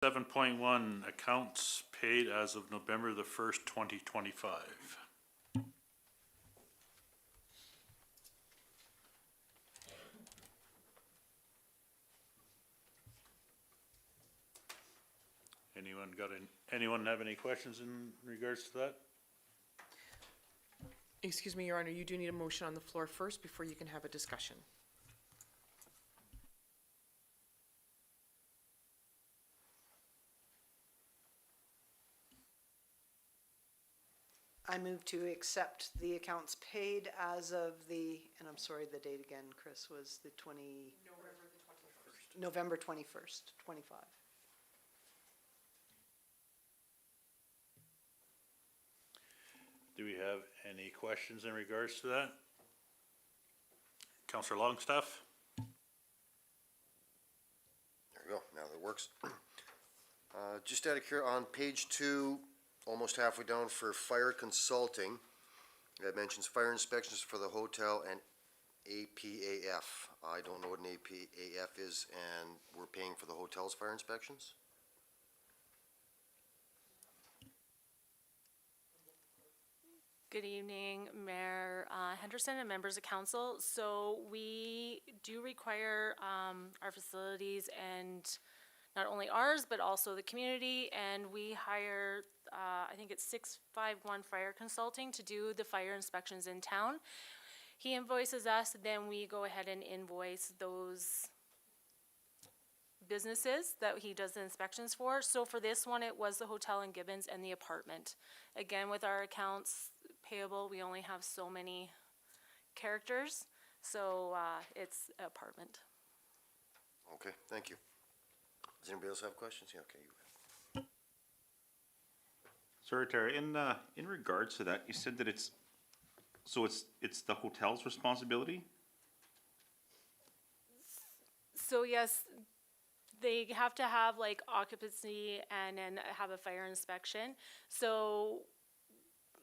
7.1, accounts paid as of November the 1st, 2025. Anyone have any questions in regards to that? Excuse me, Your Honor, you do need a motion on the floor first before you can have a discussion. I move to accept the accounts paid as of the, and I'm sorry, the date again, Chris, was the November 21st, 25. Do we have any questions in regards to that? Councillor Longstaff? There we go, now that works. Just out of here, on page 2, almost halfway down for fire consulting, it mentions fire inspections for the hotel and APAF. I don't know what an APAF is, and we're paying for the hotel's fire inspections? Good evening, Mayor Henderson and members of council. So we do require our facilities, and not only ours, but also the community, and we hire, I think it's 651 Fire Consulting to do the fire inspections in town. He invoices us, then we go ahead and invoice those businesses that he does the inspections for. So for this one, it was the hotel in Gibbons and the apartment. Again, with our accounts payable, we only have so many characters, so it's apartment. Okay, thank you. Does anybody else have questions? Yeah, okay, you have. Sorry, Tara, in regards to that, you said that it's the hotel's responsibility? So yes, they have to have like occupancy and then have a fire inspection. So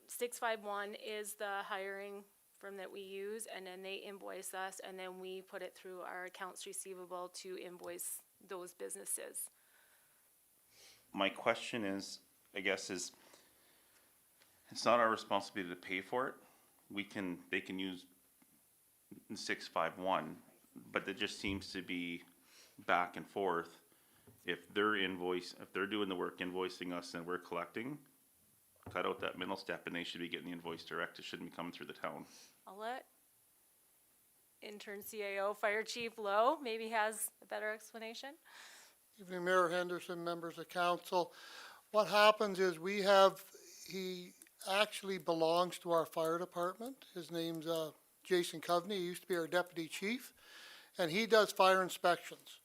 651 is the hiring firm that we use, and then they invoice us, and then we put it through our accounts receivable to invoice those businesses. My question is, I guess, is it's not our responsibility to pay for it. They can use 651, but it just seems to be back and forth. If they're doing the work, invoicing us, and we're collecting, cut out that middle step, and they should be getting the invoice direct. It shouldn't be coming through the town. I'll let intern CAO Fire Chief Lowe maybe has a better explanation. Evening, Mayor Henderson, members of council. What happens is he actually belongs to our fire department. His name's Jason Coveney. He used to be our deputy chief, and he does fire inspections.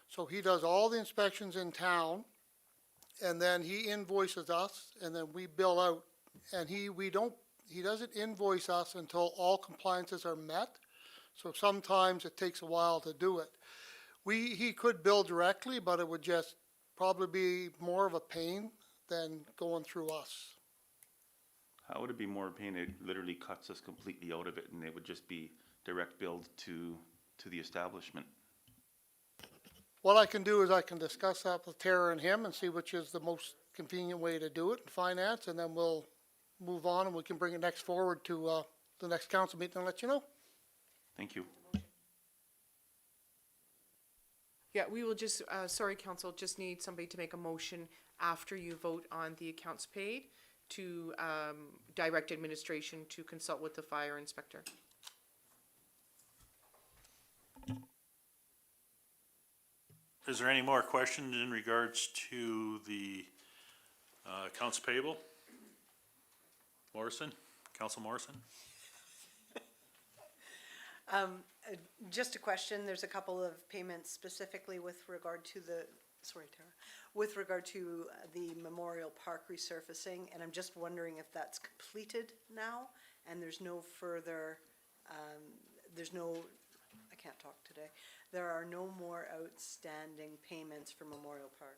So he does all the inspections in town, and then he invoices us, and then we bill out. And he doesn't invoice us until all compliances are met. So sometimes it takes a while to do it. He could bill directly, but it would just probably be more of a pain than going through us. How would it be more pain? It literally cuts us completely out of it, and it would just be direct billed to the establishment. What I can do is I can discuss that with Tara and him and see which is the most convenient way to do it in finance, and then we'll move on and we can bring it next forward to the next council meeting and let you know. Thank you. Yeah, we will just, sorry, council, just need somebody to make a motion after you vote on the accounts paid to direct administration to consult with the fire inspector. Is there any more questions in regards to the accounts payable? Morrison, Council Morrison? Just a question, there's a couple of payments specifically with regard to the, sorry Tara, with regard to the Memorial Park resurfacing, and I'm just wondering if that's completed now, and there's no further, I can't talk today, there are no more outstanding payments for Memorial Park.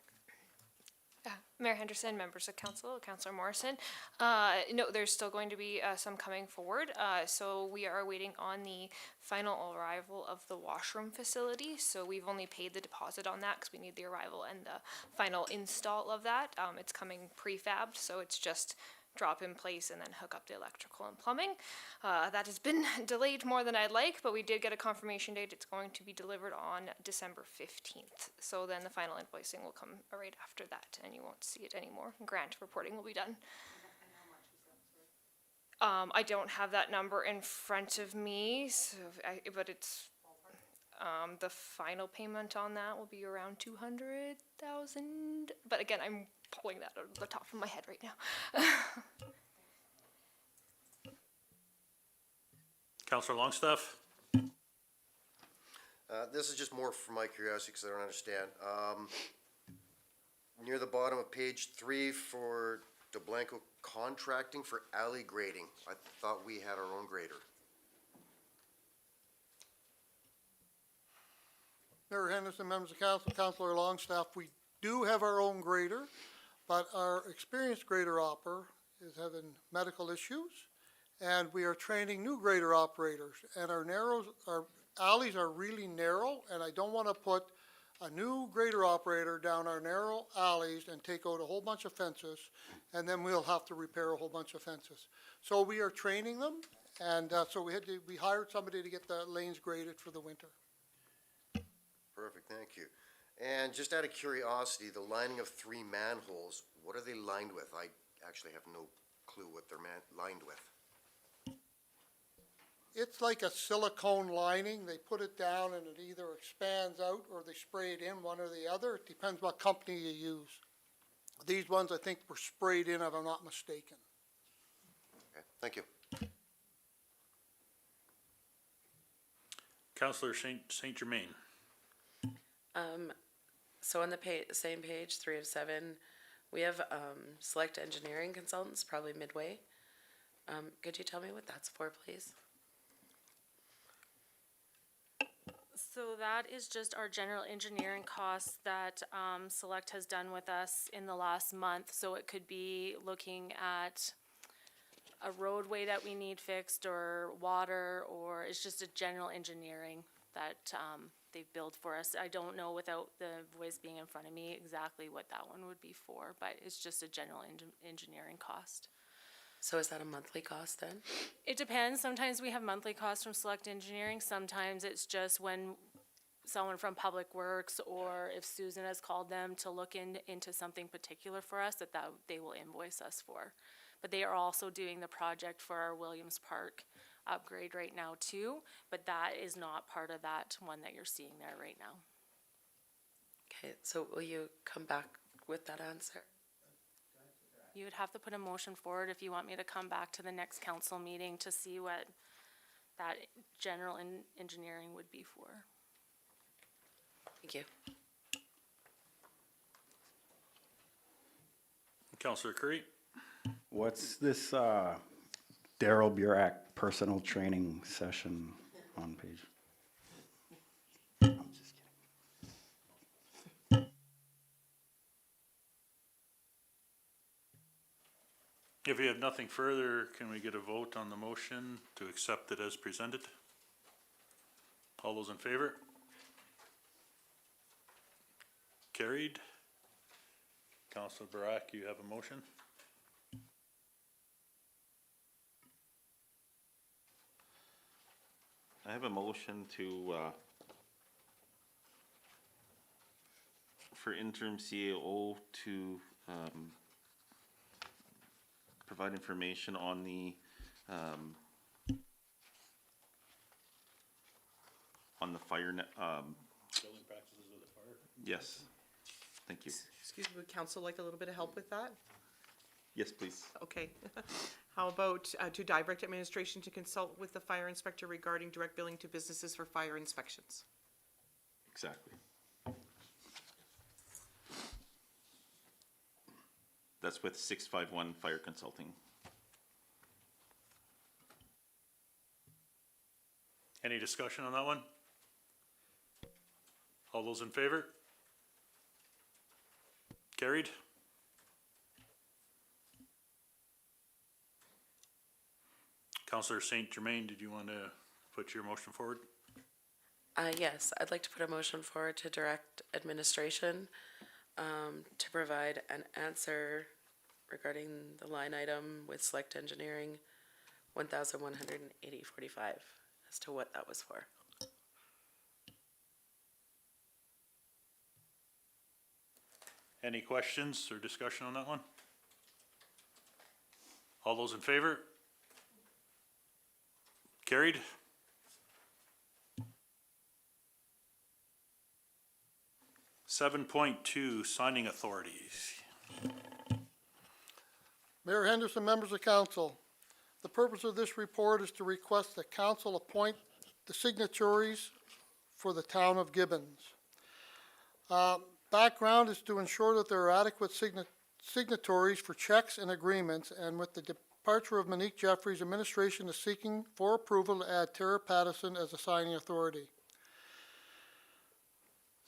Mayor Henderson, members of council, Councillor Morrison. No, there's still going to be some coming forward. So we are waiting on the final arrival of the washroom facility. So we've only paid the deposit on that because we need the arrival and the final install of that. It's coming prefabbed, so it's just drop in place and then hook up the electrical and plumbing. That has been delayed more than I'd like, but we did get a confirmation date. It's going to be delivered on December 15th. So then the final invoicing will come right after that, and you won't see it anymore. Grant reporting will be done. I don't have that number in front of me, so but it's the final payment on that will be around 200,000. But again, I'm pulling that out of the top of my head right now. Counselor Longstaff? This is just more for my curiosity, because I don't understand. Near the bottom of page 3 for DeBlanco contracting for alley grading, I thought we had our own grader. Mayor Henderson, members of council, Councillor Longstaff, we do have our own grader, but our experienced grader operator is having medical issues, and we are training new grader operators, and our alleys are really narrow, and I don't want to put a new grader operator down our narrow alleys and take out a whole bunch of fences, and then we'll have to repair a whole bunch of fences. So we are training them, and so we hired somebody to get the lanes graded for the winter. Perfect, thank you. And just out of curiosity, the lining of 3 manholes, what are they lined with? I actually have no clue what they're lined with. It's like a silicone lining. They put it down and it either expands out or they spray it in, one or the other. It depends what company you use. These ones I think were sprayed in, if I'm not mistaken. Okay, thank you. Counselor Saint Germain? So on the same page, 3 of 7, we have select engineering consultants, probably midway. Could you tell me what that's for, please? So that is just our general engineering costs that Select has done with us in the last month. So it could be looking at a roadway that we need fixed, or water, or it's just a general engineering that they've built for us. I don't know without the voice being in front of me exactly what that one would be for, but it's just a general engineering cost. So is that a monthly cost then? It depends. Sometimes we have monthly costs from Select Engineering. Sometimes it's just when someone from Public Works, or if Susan has called them to look into something particular for us, that they will invoice us for. But they are also doing the project for our Williams Park upgrade right now too, but that is not part of that one that you're seeing there right now. Okay, so will you come back with that answer? You would have to put a motion forward if you want me to come back to the next council meeting to see what that general engineering would be for. Thank you. Counselor Curry? What's this Daryl Burak personal training session on page? I'm just kidding. If you have nothing further, can we get a vote on the motion to accept it as presented? All those in favor? Carried. Counselor Barak, you have a motion? I have a motion to, for interim CAO to, provide information on the fire net, Building practices of the fire. yes, thank you. Excuse me, would council like a little bit of help with that? Yes, please. Okay. How about to direct administration to consult with the fire inspector regarding direct billing to businesses for fire inspections? Exactly. That's with 651 Fire Consulting. Any discussion on that one? All those in favor? Carried. Counselor Saint Germain, did you want to put your motion forward? Yes, I'd like to put a motion forward to direct administration to provide an answer regarding the line item with Select Engineering, 1,180.45, as to what that was for. Any questions or discussion on that one? All those in favor? Carried. Seven point two, signing authorities. Mayor Henderson, members of council, the purpose of this report is to request that council appoint the signatories for the town of Gibbons. Background is to ensure that there are adequate signatories for checks and agreements, and with the departure of Monique Jeffries, administration is seeking for approval to add Tara Pattison as a signing authority.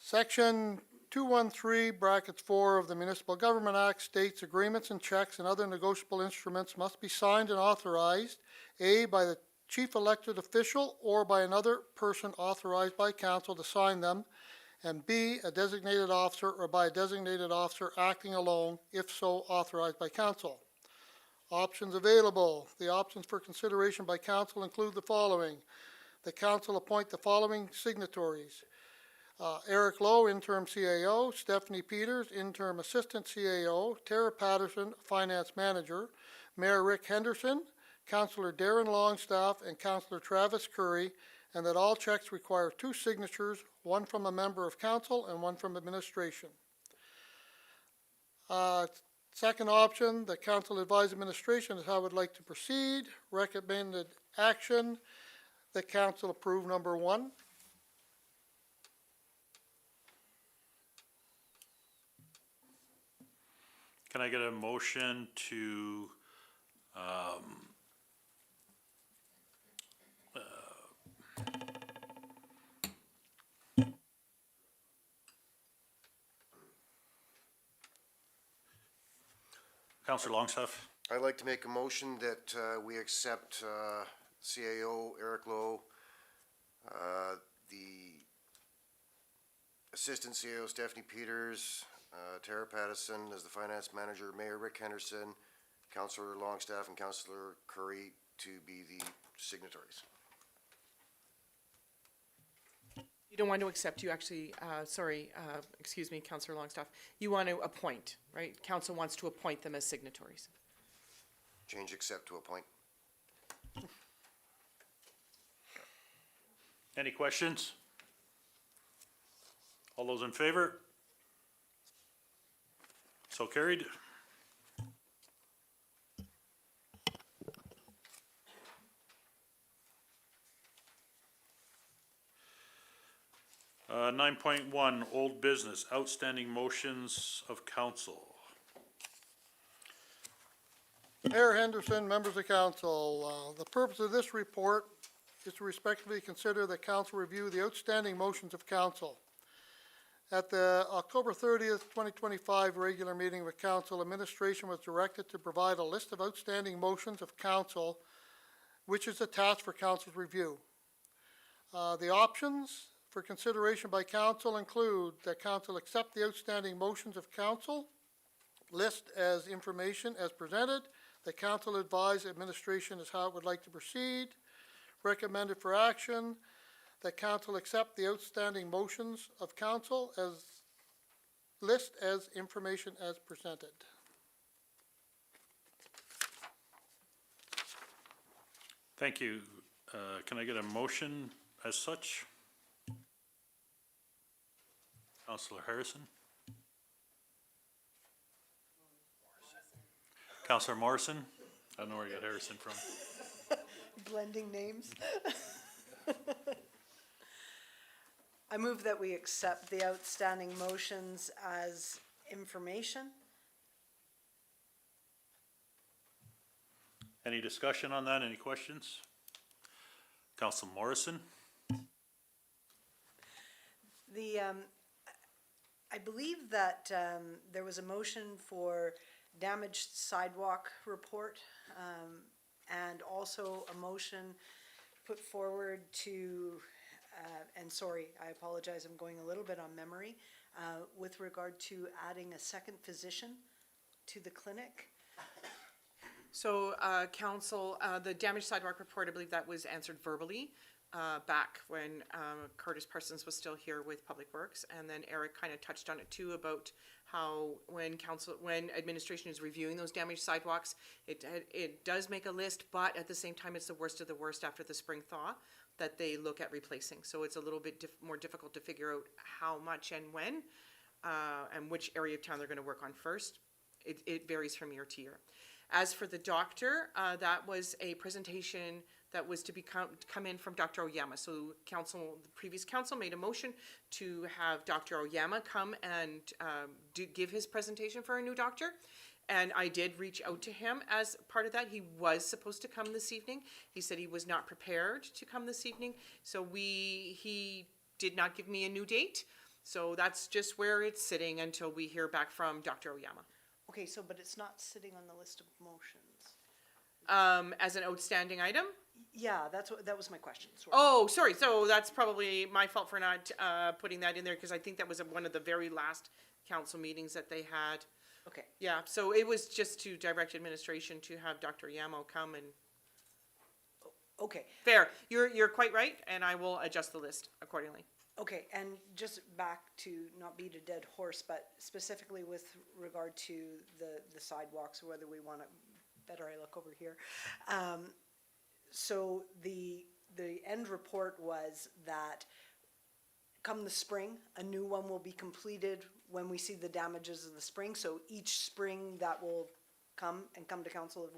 Section 213(4) of the Municipal Government Act states agreements and checks and other negotiable instruments must be signed and authorized, A, by the chief elected official or by another person authorized by council to sign them, and B, a designated officer or by a designated officer acting alone, if so authorized by council. Options available. The options for consideration by council include the following. The council appoint the following signatories. Eric Lowe, interim CAO, Stephanie Peters, interim assistant CAO, Tara Patterson, finance manager, Mayor Rick Henderson, Councillor Darren Longstaff, and Councillor Travis Curry, and that all checks require 2 signatures, one from a member of council and one from administration. Second option, the council advise administration is how it would like to proceed. Recommended action, the council approve number 1. Can I get a motion to, Councillor Longstaff? I'd like to make a motion that we accept CAO Eric Lowe, the Assistant CAO Stephanie Peters, Tara Pattison as the Finance Manager, Mayor Rick Henderson, Councillor Longstaff, and Councillor Curry to be the signatories. You don't want to accept, you actually, excuse me, Councillor Longstaff. You want to appoint, right? Council wants to appoint them as signatories. Change accept to appoint. Any questions? All those in favor? So carried. Uh, 9.1, old business, outstanding motions of council. Mayor Henderson, members of council, the purpose of this report is to respectfully consider that council review the outstanding motions of council. At the October 30th, 2025 regular meeting with council, administration was directed to provide a list of outstanding motions of council, which is attached for council's review. The options for consideration by council include that council accept the outstanding motions of council, list as information as presented, that council advise administration is how it would like to proceed, recommended for action, that council accept the outstanding motions of council as list as information as presented. Thank you. Can I get a motion as such? Councillor Harrison? Councillor Morrison? I don't know where you got Harrison from. Blending names. I move that we accept the outstanding motions as information. Any discussion on that? Any questions? Councillor Morrison? I believe that there was a motion for damaged sidewalk report, and also a motion put forward to, and sorry, I apologize, I'm going a little bit on memory, with regard to adding a second physician to the clinic. So, council, the damaged sidewalk report, I believe that was answered verbally, back when, Curtis Parsons was still here with Public Works. And then Eric kind of touched on it too, about how when administration is reviewing those damaged sidewalks, it does make a list, but at the same time, it's the worst of the worst after the spring thaw that they look at replacing. So it's a little bit more difficult to figure out how much and when, and which area of town they're gonna work on first. It varies from year to year. As for the doctor, that was a presentation that was to come in from Dr. Oyama. So the previous council made a motion to have Dr. Oyama come and give his presentation for our new doctor. And I did reach out to him as part of that. He was supposed to come this evening. He said he was not prepared to come this evening. So he did not give me a new date. So that's just where it's sitting until we hear back from Dr. Oyama. Okay, so, but it's not sitting on the list of motions. As an outstanding item? Yeah, that was my question, sorry. Oh, sorry. So that's probably my fault for not putting that in there, because I think that was one of the very last council meetings that they had. Okay, Yeah, so it was just to direct administration to have Dr. Yamo come and, okay. fair. You're quite right, and I will adjust the list accordingly. Okay, and just back to not beat a dead horse, but specifically with regard to the sidewalks, whether we want to, better I look over here. So the end report was that come the spring, a new one will be completed when we see the damages of the spring. So each spring that will come to council of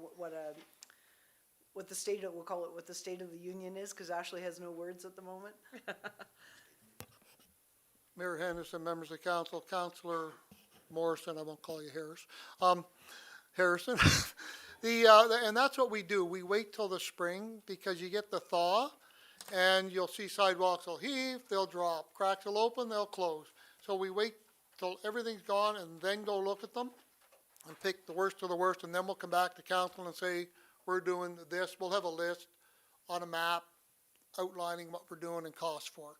what the state of, we'll call it what the state of the union is, because Ashley has no words at the moment. Mayor Henderson, members of council, Councillor Morrison, I won't call you Harris, Harrison. And that's what we do. We wait till the spring because you get the thaw and you'll see sidewalks will heave, they'll drop, cracks will open, they'll close. So we wait till everything's gone and then go look at them and pick the worst of the worst, and then we'll come back to council and say, we're doing this. We'll have a list on a map outlining what we're doing and cost for it.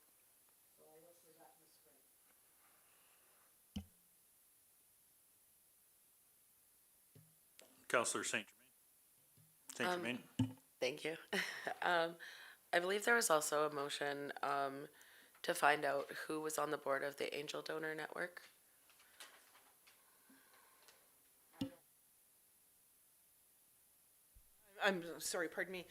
Councillor Saint Germain. Thank you. I believe there was also a motion to find out who was on the board of the Angel Donor Network. I'm sorry, pardon me,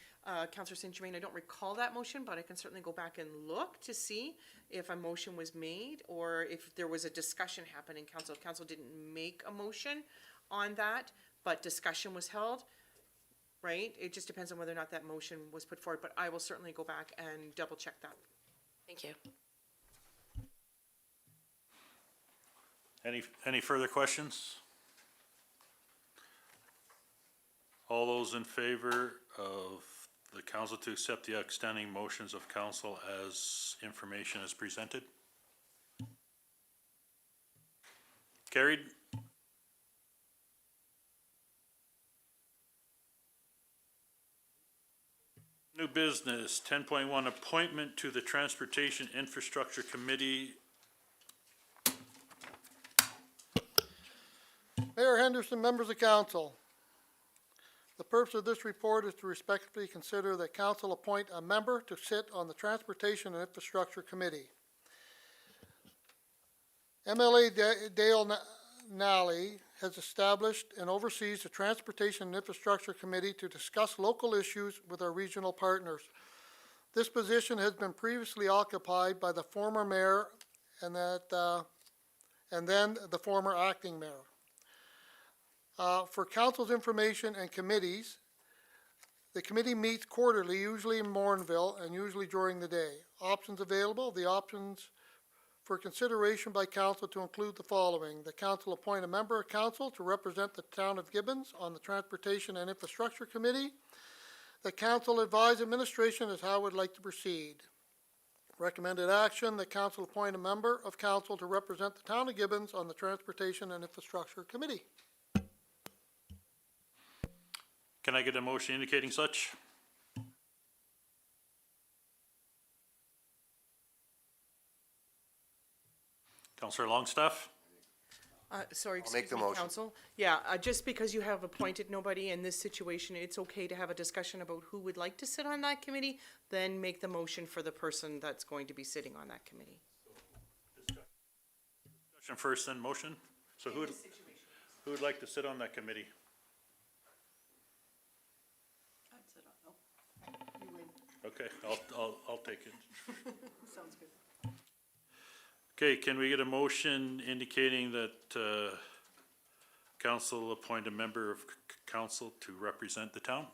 Councillor St. Germain, I don't recall that motion, but I can certainly go back and look to see if a motion was made or if there was a discussion happening. Council didn't make a motion on that, but discussion was held, right? It just depends on whether or not that motion was put forward, but I will certainly go back and double check that. Thank you. Any further questions? All those in favor of the council to accept the outstanding motions of council as information is presented? Carried. New business, 10.1, appointment to the Transportation Infrastructure Committee. Mayor Henderson, members of council. The purpose of this report is to respectfully consider that council appoint a member to sit on the Transportation and Infrastructure Committee. MLA Dale Nally has established and oversees the Transportation and Infrastructure Committee to discuss local issues with our regional partners. This position has been previously occupied by the former mayor and then the former acting mayor. For council's information and committees, the committee meets quarterly, usually in Morinville and usually during the day. Options available, the options for consideration by council to include the following. The council appoint a member of council to represent the town of Gibbons on the Transportation and Infrastructure Committee. The council advise administration as how it would like to proceed. Recommended action, the council appoint a member of council to represent the town of Gibbons on the Transportation and Infrastructure Committee. Can I get a motion indicating such? Counselor Longstaff? Sorry, I'll make excuse the me, motion. council. Yeah, just because you have appointed nobody in this situation, it's okay to have a discussion about who would like to sit on that committee, then make the motion for the person that's going to be sitting on that committee. Discussion first, then motion. So who would like to sit on that committee? Okay, I'll take it. Sounds good. Okay, can we get a motion indicating that, council appoint a member of council to represent the town?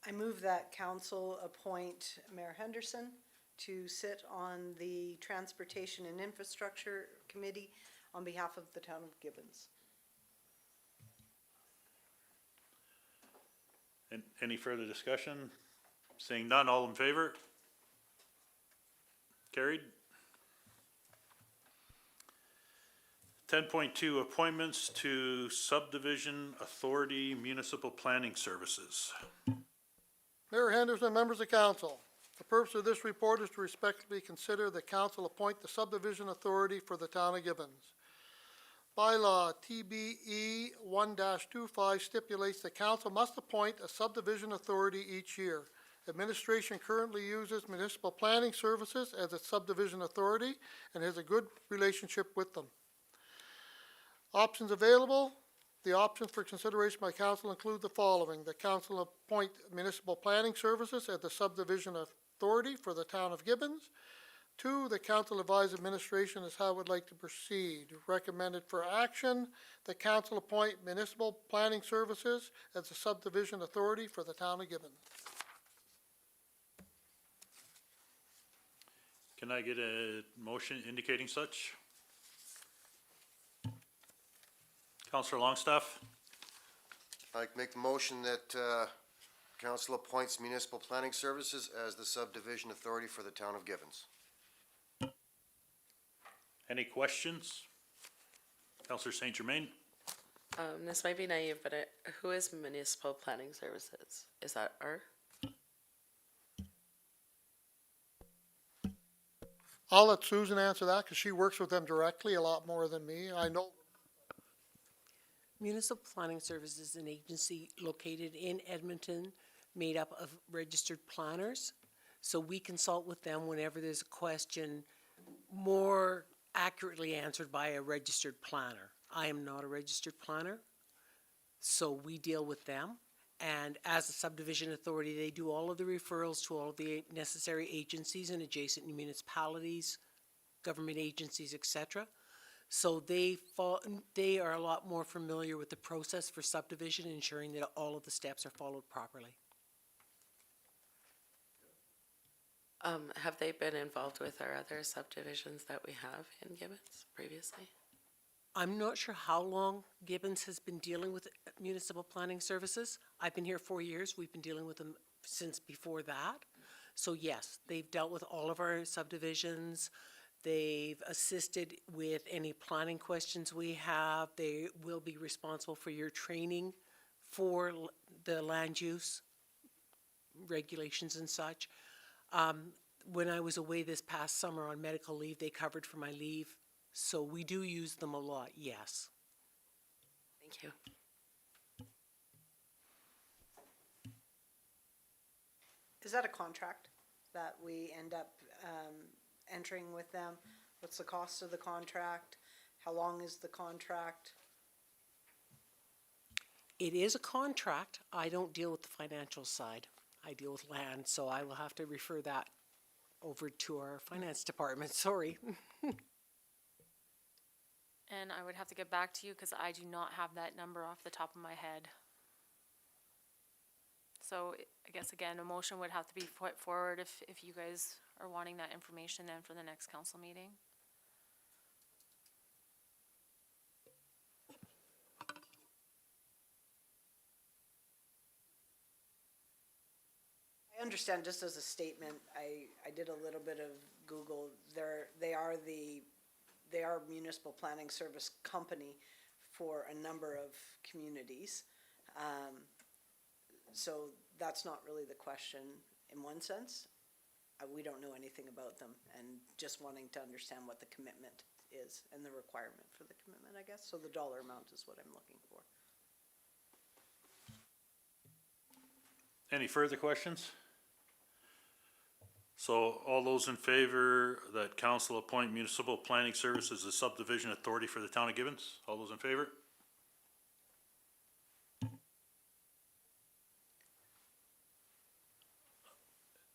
I move that council appoint Mayor Henderson to sit on the Transportation and Infrastructure Committee on behalf of the town of Gibbons. And any further discussion? Seeing none, all in favor? Carried. 10.2, appointments to subdivision authority municipal planning services. Mayor Henderson, members of council, the purpose of this report is to respectfully consider that council appoint the subdivision authority for the town of Gibbons. Bylaw TBE 1-25 stipulates that council must appoint a subdivision authority each year. Administration currently uses municipal planning services as its subdivision authority and has a good relationship with them. Options available. The options for consideration by council include the following. The council appoint municipal planning services as the subdivision authority for the town of Gibbons. 2, the council advise administration as how it would like to proceed. Recommended for action, the council appoint municipal planning services as the subdivision authority for the town of Gibbons. Can I get a motion indicating such? Counselor Longstaff? I'd like to make the motion that, council appoints municipal planning services as the subdivision authority for the town of Gibbons. Any questions? Counselor St. Germain? This might be naive, but who is Municipal Planning Services? Is that our? I'll let Susan answer that because she works with them directly a lot more than me. I know. Municipal Planning Services is an agency located in Edmonton, made up of registered planners. So we consult with them whenever there's a question more accurately answered by a registered planner. I am not a registered planner, so we deal with them. And as a subdivision authority, they do all of the referrals to all of the necessary agencies and adjacent municipalities, government agencies, etc. So they are a lot more familiar with the process for subdivision, ensuring that all of the steps are followed properly. Have they been involved with our other subdivisions that we have in Gibbons previously? I'm not sure how long Gibbons has been dealing with municipal planning services. I've been here 4 years. We've been dealing with them since before that. So yes, they've dealt with all of our subdivisions. They've assisted with any planning questions we have. They will be responsible for your training for the land use regulations and such. When I was away this past summer on medical leave, they covered for my leave. So we do use them a lot, yes. Thank you. Is that a contract that we end up entering with them? What's the cost of the contract? How long is the contract? It is a contract. I don't deal with the financial side. I deal with land, so I will have to refer that over to our finance department, sorry. And I would have to get back to you because I do not have that number off the top of my head. So I guess again, a motion would have to be put forward if you guys are wanting that information then for the next council meeting. I understand, just as a statement, I did a little bit of Google. They are municipal planning service company for a number of communities. So that's not really the question in one sense. We don't know anything about them, and just wanting to understand what the commitment is and the requirement for the commitment, I guess. So the dollar amount is what I'm looking for. Any further questions? So all those in favor that council appoint municipal planning services as subdivision authority for the town of Gibbons? All those in favor?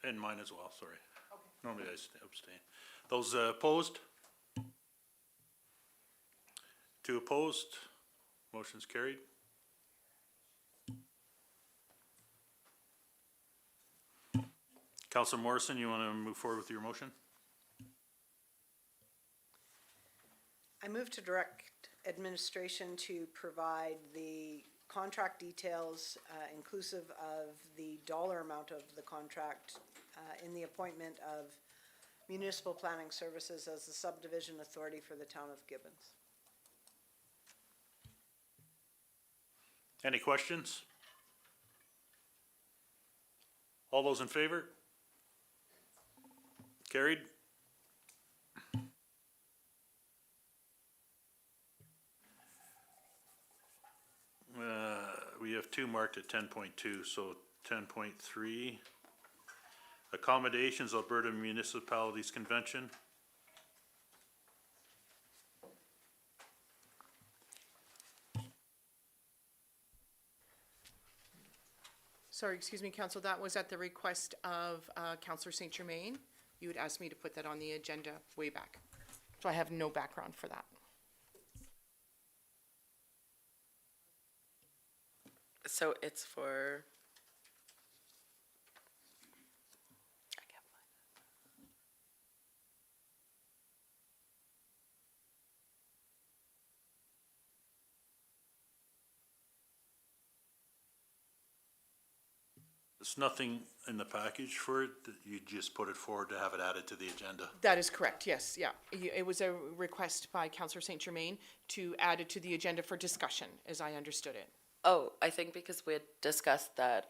And mine as well, sorry. Normally I abstain. Those opposed? 2 opposed, motion's carried. Councilor Morrison, you want to move forward with your motion? I move to direct administration to provide the contract details, inclusive of the dollar amount of the contract, in the appointment of municipal planning services as the subdivision authority for the town of Gibbons. Any questions? All those in favor? Carried. We have 2 marked at 10.2, so 10.3. Accommodations Alberta Municipalities Convention. Sorry, excuse me, Council, that was at the request of Councillor St. Germain. You had asked me to put that on the agenda way back. So I have no background for that. So it's for. I can't find it. There's nothing in the package for it, that you just put it forward to have it added to the agenda. That is correct, yes, yeah. It was a request by Councillor St. Germain to add it to the agenda for discussion, as I understood it. Oh, I think because we had discussed that,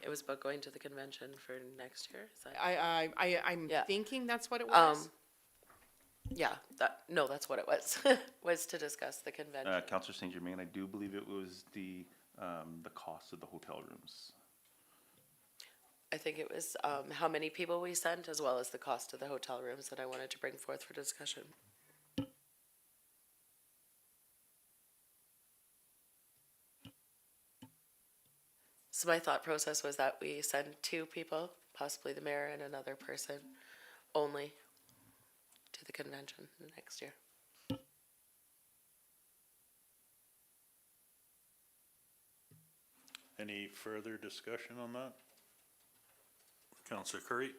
it was about going to the convention for next year, is that? I'm Yeah. thinking that's what it was. Yeah, that's what it was, was to discuss the convention. Counselor St. Germain, I do believe it was the cost of the hotel rooms. I think it was, how many people we sent, as well as the cost of the hotel rooms that I wanted to bring forth for discussion. So my thought process was that we send 2 people, possibly the mayor and another person, only to the convention next year. Any further discussion on that? Councillor Curry?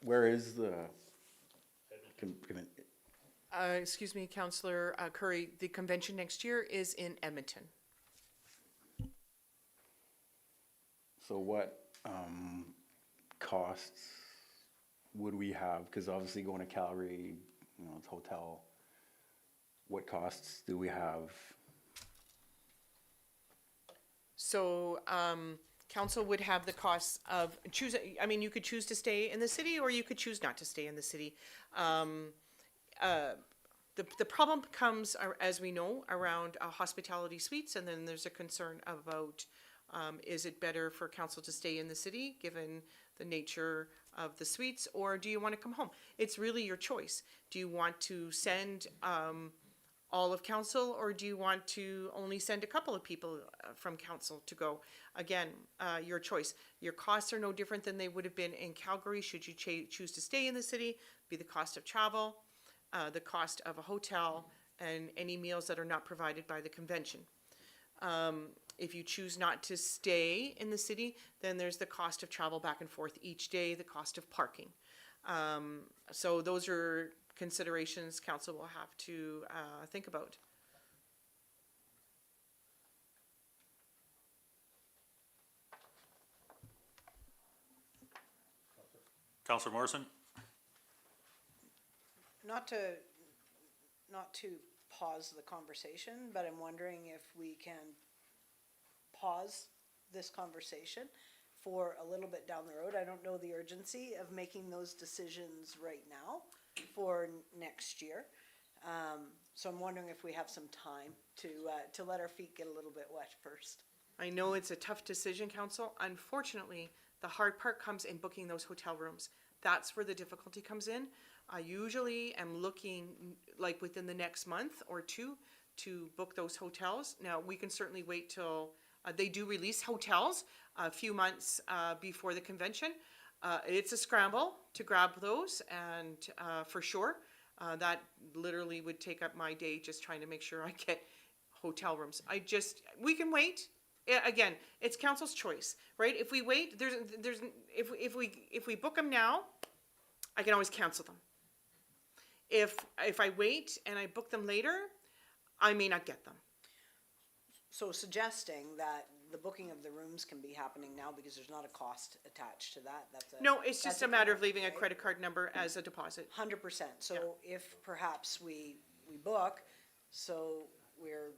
Where is the? Excuse me, Councillor Curry, the convention next year is in Edmonton. So what costs would we have? Because obviously going to Calgary, it's hotel. What costs do we have? So, council would have the costs of you could choose to stay in the city or you could choose not to stay in the city. The problem comes, as we know, around hospitality suites, and then there's a concern about, is it better for council to stay in the city, given the nature of the suites, or do you want to come home? It's really your choice. Do you want to send all of council, or do you want to only send a couple of people from council to go? Again, your choice. Your costs are no different than they would have been in Calgary should you choose to stay in the city. Be the cost of travel, the cost of a hotel, and any meals that are not provided by the convention. If you choose not to stay in the city, then there's the cost of travel back and forth each day, the cost of parking. So those are considerations council will have to think about. Councillor Morrison? Not to pause the conversation, but I'm wondering if we can pause this conversation for a little bit down the road. I don't know the urgency of making those decisions right now for next year. So I'm wondering if we have some time to let our feet get a little bit wet first. I know it's a tough decision, council. Unfortunately, the hard part comes in booking those hotel rooms. That's where the difficulty comes in. I usually am looking like within the next month or two to book those hotels. Now, we can certainly wait till, they do release hotels a few months before the convention. It's a scramble to grab those, and for sure, that literally would take up my day just trying to make sure I get hotel rooms. We can wait. Again, it's council's choice, right? If we wait, if we book them now, I can always cancel them. If I wait and I book them later, I may not get them. So suggesting that the booking of the rooms can be happening now because there's not a cost attached to that, No, it's just a matter of leaving a right? credit card number as a deposit. 100%. So if perhaps we book, so we're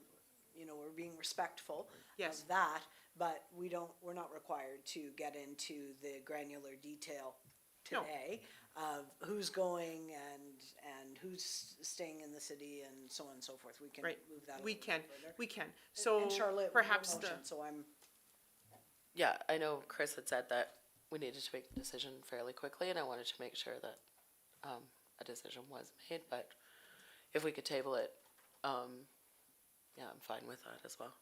being respectful Yes. of that, but we're not required to get into the granular detail No. today of who's going and who's staying in the city and so on and so forth. We can Right. move that a We little can, bit further. we can. So And Charlotte, perhaps your the, motion, so I'm, Yeah, I know Chris had said that we needed to make a decision fairly quickly, and I wanted to make sure that a decision was made, but if we could table it, yeah, I'm fine with that as well.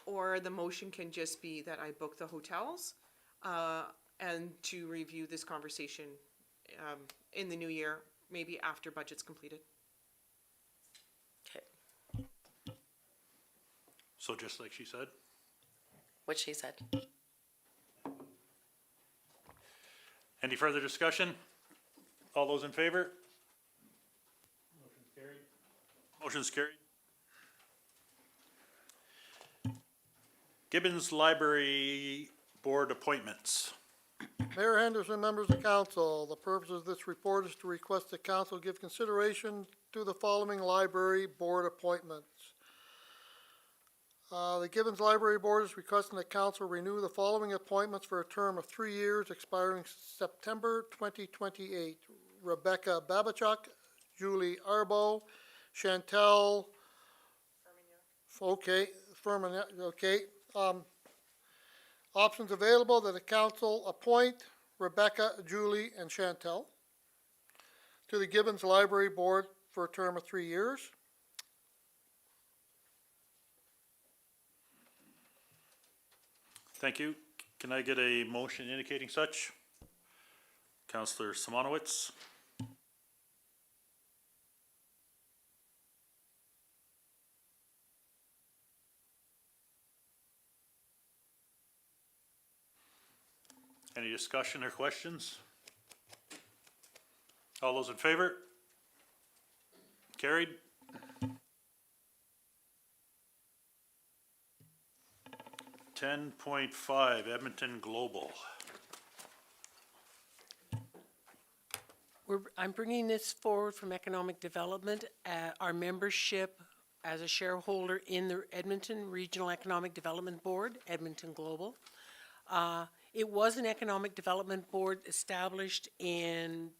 or the motion can just be that I book the hotels, and to review this conversation, in the new year, maybe after budget's completed. Okay, So just like she said. what she said. Any further discussion? All those in favor? Motion's carried. Motion's carried. Gibbons Library Board appointments. Mayor Henderson, members of council, the purpose of this report is to request the council give consideration to the following library board appointments. The Gibbons Library Board is requesting that council renew the following appointments for a term of 3 years expiring September 2028. Rebecca Babachuk, Julie Arbo, Chantel. Okay, Furman, okay. Options available that the council appoint Rebecca, Julie, and Chantel to the Gibbons Library Board for a term of 3 years. Thank you. Can I get a motion indicating such? Counselor Simonowitz? Any discussion or questions? All those in favor? Carried. Ten point five, Edmonton Global. I'm bringing this forward from Economic Development. Our membership as a shareholder in the Edmonton Regional Economic Development Board, Edmonton Global. It was an Economic Development Board established in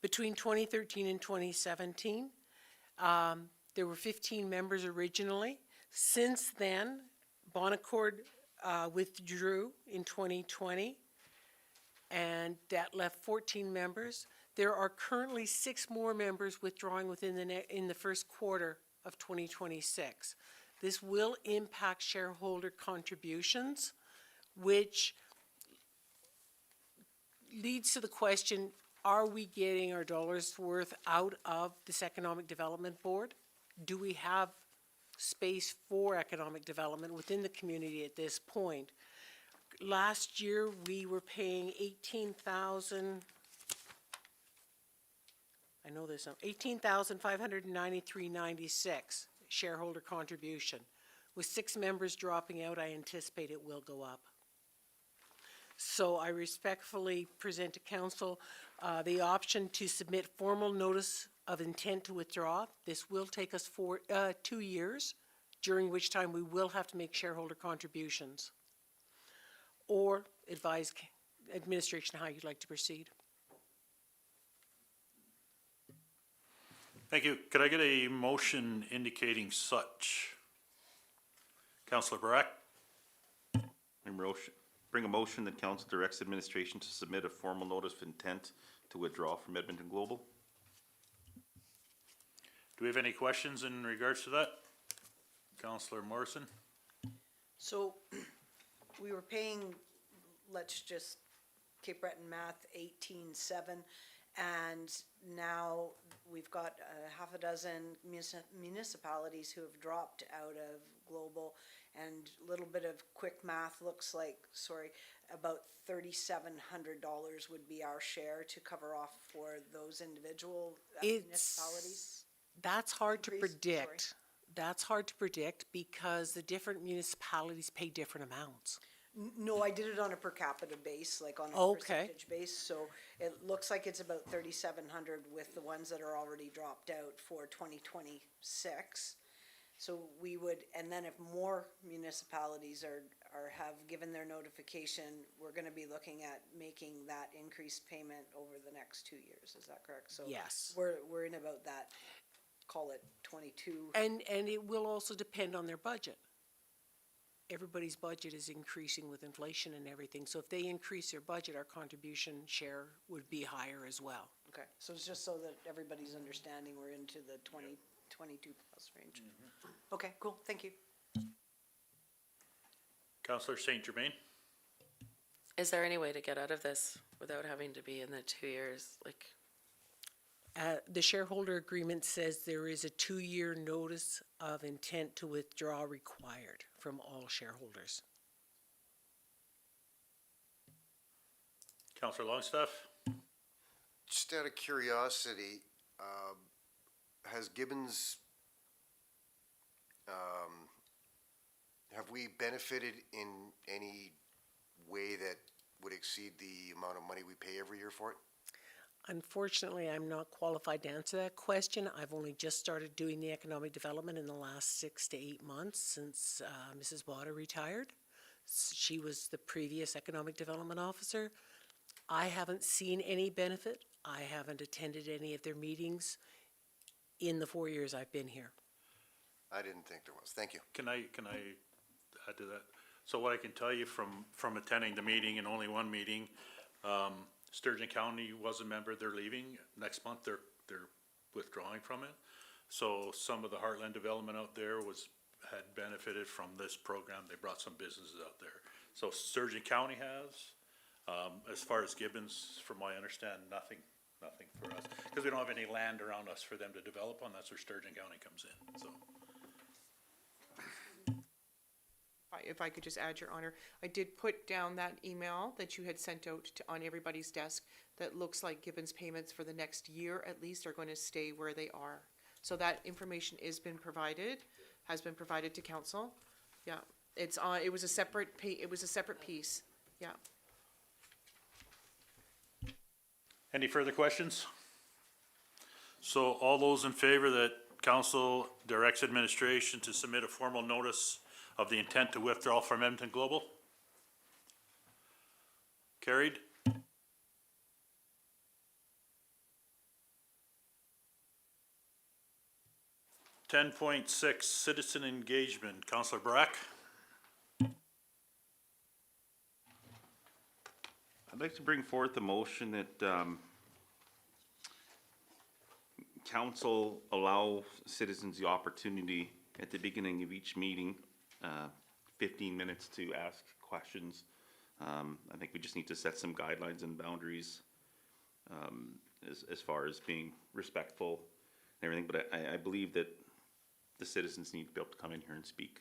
between 2013 and 2017. There were 15 members originally. Since then, Bonaccord withdrew in 2020, and that left 14 members. There are currently 6 more members withdrawing within in the first quarter of 2026. This will impact shareholder contributions, which leads to the question, are we getting our dollars worth out of this Economic Development Board? Do we have space for economic development within the community at this point? Last year, we were paying $18,593.96 shareholder contribution. With 6 members dropping out, I anticipate it will go up. So I respectfully present to council the option to submit formal notice of intent to withdraw. This will take us 2 years, during which time we will have to make shareholder contributions. Or advise administration how you'd like to proceed. Thank you. Could I get a motion indicating such? Councillor Barak? Bring a motion that council directs administration to submit a formal notice of intent to withdraw from Edmonton Global. Do we have any questions in regards to that? Councillor Morrison? So we were paying, let's just Cape Breton math, 18.7, and now we've got half a dozen municipalities who have dropped out of Global, and a little bit of quick math looks like, about $3,700 would be our share to cover off for those individual municipalities. That's hard to Increase, predict. That's hard to predict because the different municipalities pay different amounts. No, I did it on a per capita base, like on a Okay. percentage base, so it looks like it's about 3,700 with the ones that are already dropped out for 2026. So we would, and then if more municipalities have given their notification, we're gonna be looking at making that increased payment over the next 2 years, is that correct? So Yes. we're in about that, call it 22. And it will also depend on their budget. Everybody's budget is increasing with inflation and everything, so if they increase their budget, our contribution share would be higher as well. Okay, so it's just so that everybody's understanding, we're into the 22 plus range. Okay, cool, thank you. Councillor St. Germain? Is there any way to get out of this without having to be in the 2 years? Like, The shareholder agreement says there is a 2-year notice of intent to withdraw required from all shareholders. Councillor Longstaff? Just out of curiosity, has Gibbons, have we benefited in any way that would exceed the amount of money we pay every year for it? Unfortunately, I'm not qualified to answer that question. I've only just started doing the economic development in the last 6 to 8 months since Mrs. Botta retired. She was the previous economic development officer. I haven't seen any benefit. I haven't attended any of their meetings in the 4 years I've been here. I didn't think there was. Thank you. Can I add to that? So what I can tell you from attending the meeting and only one meeting, Sturgeon County was a member, they're leaving. Next month, they're withdrawing from it. So some of the Heartland development out there had benefited from this program. They brought some businesses out there. So Sturgeon County has. As far as Gibbons, from what I understand, nothing for us. Because we don't have any land around us for them to develop on. That's where Sturgeon County comes in, so. If I could just add, Your Honor, I did put down that email that you had sent out on everybody's desk that looks like Gibbons payments for the next year at least are going to stay where they are. So that information has been provided to council. Yeah, it was a separate piece, yeah. Any further questions? So all those in favor that council directs administration to submit a formal notice of the intent to withdraw from Edmonton Global? Carried. Ten point six, citizen engagement. Councillor Barak? I'd like to bring forth a motion that, council allow citizens the opportunity at the beginning of each meeting, 15 minutes to ask questions. I think we just need to set some guidelines and boundaries, as far as being respectful and everything, but I believe that the citizens need to be able to come in here and speak.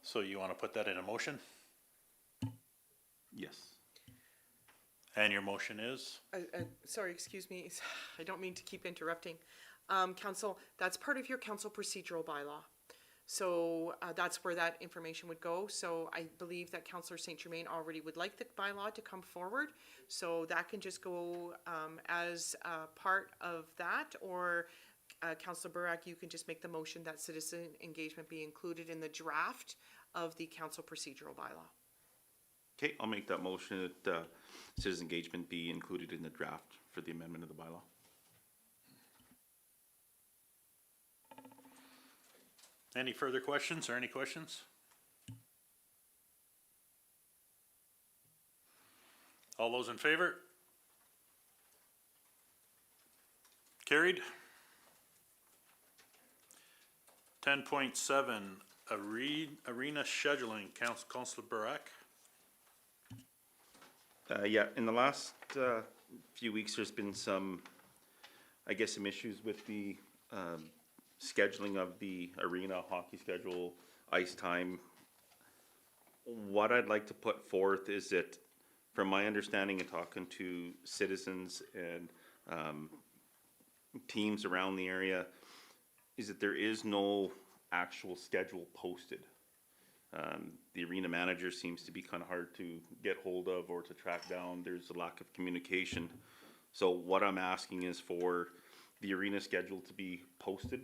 So you want to put that in a motion? Yes. And your motion is? Sorry, excuse me, I don't mean to keep interrupting. Council, that's part of your council procedural bylaw. So that's where that information would go. So I believe that Councillor St. Germain already would like the bylaw to come forward. So that can just go as part of that, or Councillor Burak, you can just make the motion that citizen engagement be included in the draft of the council procedural bylaw. Okay, I'll make that motion that citizen engagement be included in the draft for the amendment of the bylaw. Any further questions or any questions? All those in favor? Carried. 10.7, arena scheduling, Councillor Barak. Yeah, in the last few weeks, there's been some, I guess, some issues with the scheduling of the arena hockey schedule, ice time. What I'd like to put forth is that, from my understanding and talking to citizens and teams around the area, is that there is no actual schedule posted. The arena manager seems to be kind of hard to get hold of or to track down. There's a lack of communication. So what I'm asking is for the arena schedule to be posted.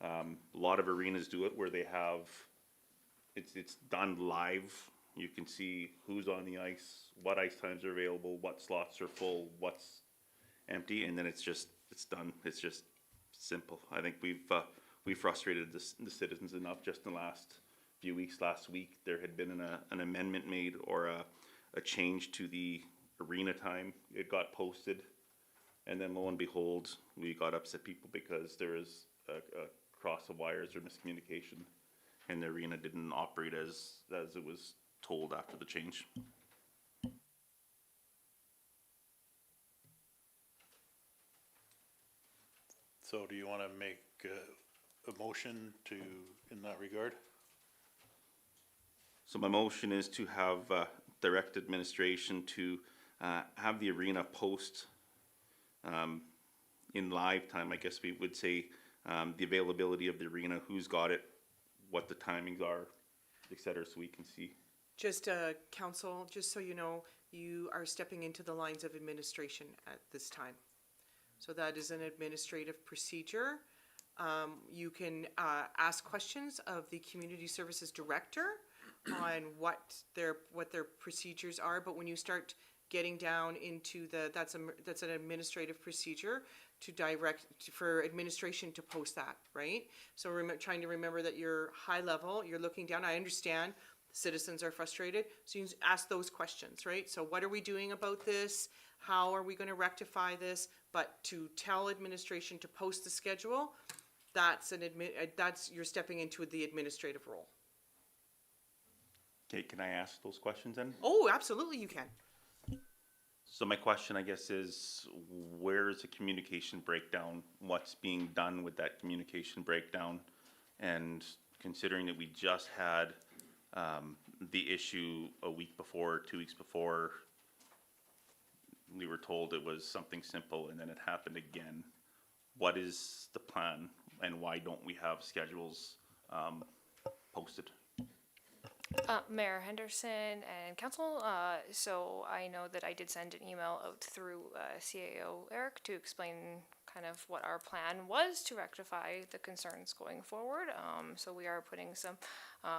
A lot of arenas do it where they have, it's done live. You can see who's on the ice, what ice times are available, what slots are full, what's empty, and then it's done. It's just simple. I think we've frustrated the citizens enough just in the last few weeks. Last week, there had been an amendment made or a change to the arena time. It got posted, and then lo and behold, we got upset people because there is a cross of wires or miscommunication, and the arena didn't operate as it was told after the change. So do you want to make a motion in that regard? So my motion is to have direct administration to have the arena post in live time, I guess we would say, the availability of the arena, who's got it, what the timings are, et cetera, so we can see. Just council, just so you know, you are stepping into the lines of administration at this time. So that is an administrative procedure. You can ask questions of the community services director on what their procedures are, but when you start getting down into that's an administrative procedure to for administration to post that, right? So trying to remember that you're high level, you're looking down. I understand citizens are frustrated, so you ask those questions, right? So what are we doing about this? How are we going to rectify this? But to tell administration to post the schedule, that's you're stepping into the administrative role. Okay, can I ask those questions then? Oh, absolutely, you can. So my question, I guess, is where is the communication breakdown? What's being done with that communication breakdown? And considering that we just had the issue a week before, 2 weeks before, we were told it was something simple and then it happened again. What is the plan and why don't we have schedules posted? Mayor Henderson and council, so I know that I did send an email out through CAO Eric to explain kind of what our plan was to rectify the concerns going forward. So we are putting some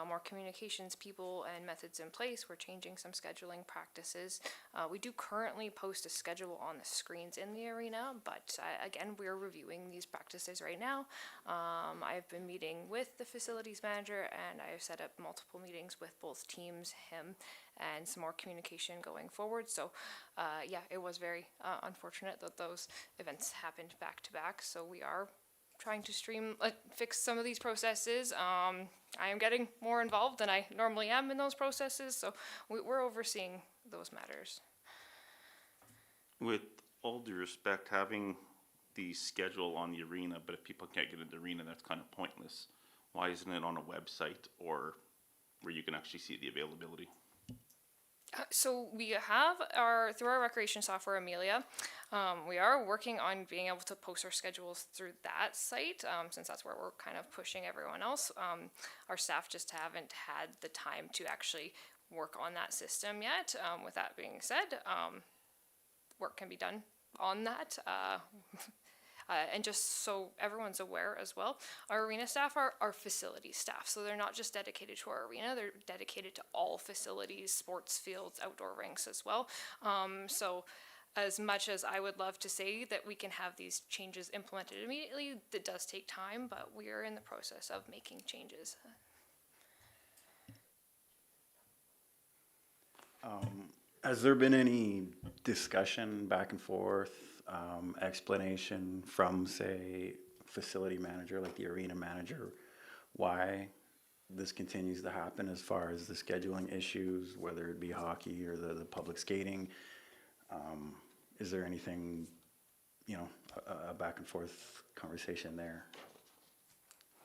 more communications people and methods in place. We're changing some scheduling practices. We do currently post a schedule on the screens in the arena, but again, we're reviewing these practices right now. I've been meeting with the facilities manager and I have set up multiple meetings with both teams, him, and some more communication going forward. So yeah, it was very unfortunate that those events happened back to back. So we are trying to fix some of these processes. I am getting more involved than I normally am in those processes, so we're overseeing those matters. With all due respect, having the schedule on the arena, but if people can't get into the arena, that's kind of pointless. Why isn't it on a website or where you can actually see the availability? So we have through our recreation software, Amelia, we are working on being able to post our schedules through that site, since that's where we're kind of pushing everyone else. Our staff just haven't had the time to actually work on that system yet. With that being said, work can be done on that. And just so everyone's aware as well, our arena staff are facility staff. So they're not just dedicated to our arena, they're dedicated to all facilities, sports fields, outdoor rinks as well. So as much as I would love to say that we can have these changes implemented immediately, that does take time, but we are in the process of making changes. Has there been any discussion back and forth, explanation from, say, facility manager, like the arena manager, why this continues to happen as far as the scheduling issues, whether it be hockey or the public skating? Is there anything, a back and forth conversation there?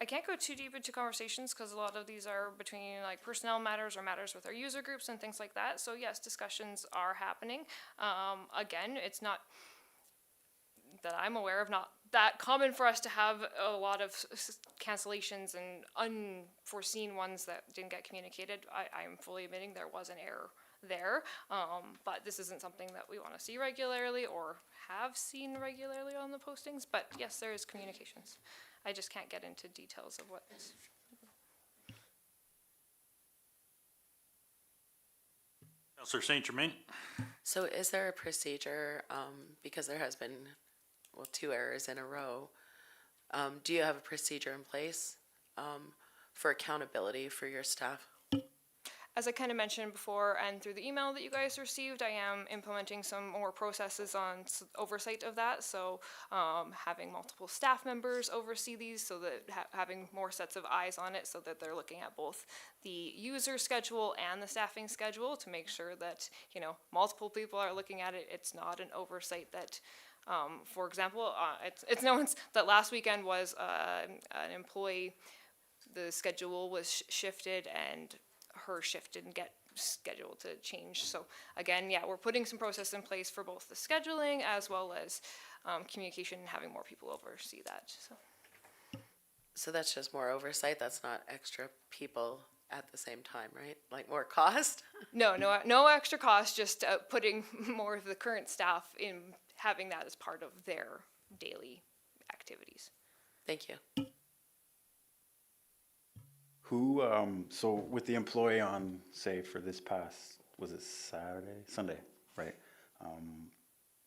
I can't go too deep into conversations because a lot of these are between like personnel matters or matters with our user groups and things like that. So yes, discussions are happening. Again, it's not that I'm aware of, not that common for us to have a lot of cancellations and unforeseen ones that didn't get communicated. I'm fully admitting there was an error there, but this isn't something that we want to see regularly or have seen regularly on the postings. But yes, there is communications. I just can't get into details of what is. Councillor Saint Germain? So is there a procedure, because there has been, well, 2 errors in a row, do you have a procedure in place for accountability for your staff? As I kind of mentioned before and through the email that you guys received, I am implementing some more processes on oversight of that. So having multiple staff members oversee these so that having more sets of eyes on it so that they're looking at both the user schedule and the staffing schedule to make sure that, multiple people are looking at it. It's not an oversight that, for example, it's known that last weekend was an employee, the schedule was shifted and her shift didn't get scheduled to change. So again, yeah, we're putting some process in place for both the scheduling as well as communication and having more people oversee that. So that's just more oversight, that's not extra people at the same time, right? Like more cost? No extra cost, just putting more of the current staff in, having that as part of their daily activities. Thank you. Who, so with the employee on, say, for this past, was it Sunday, right?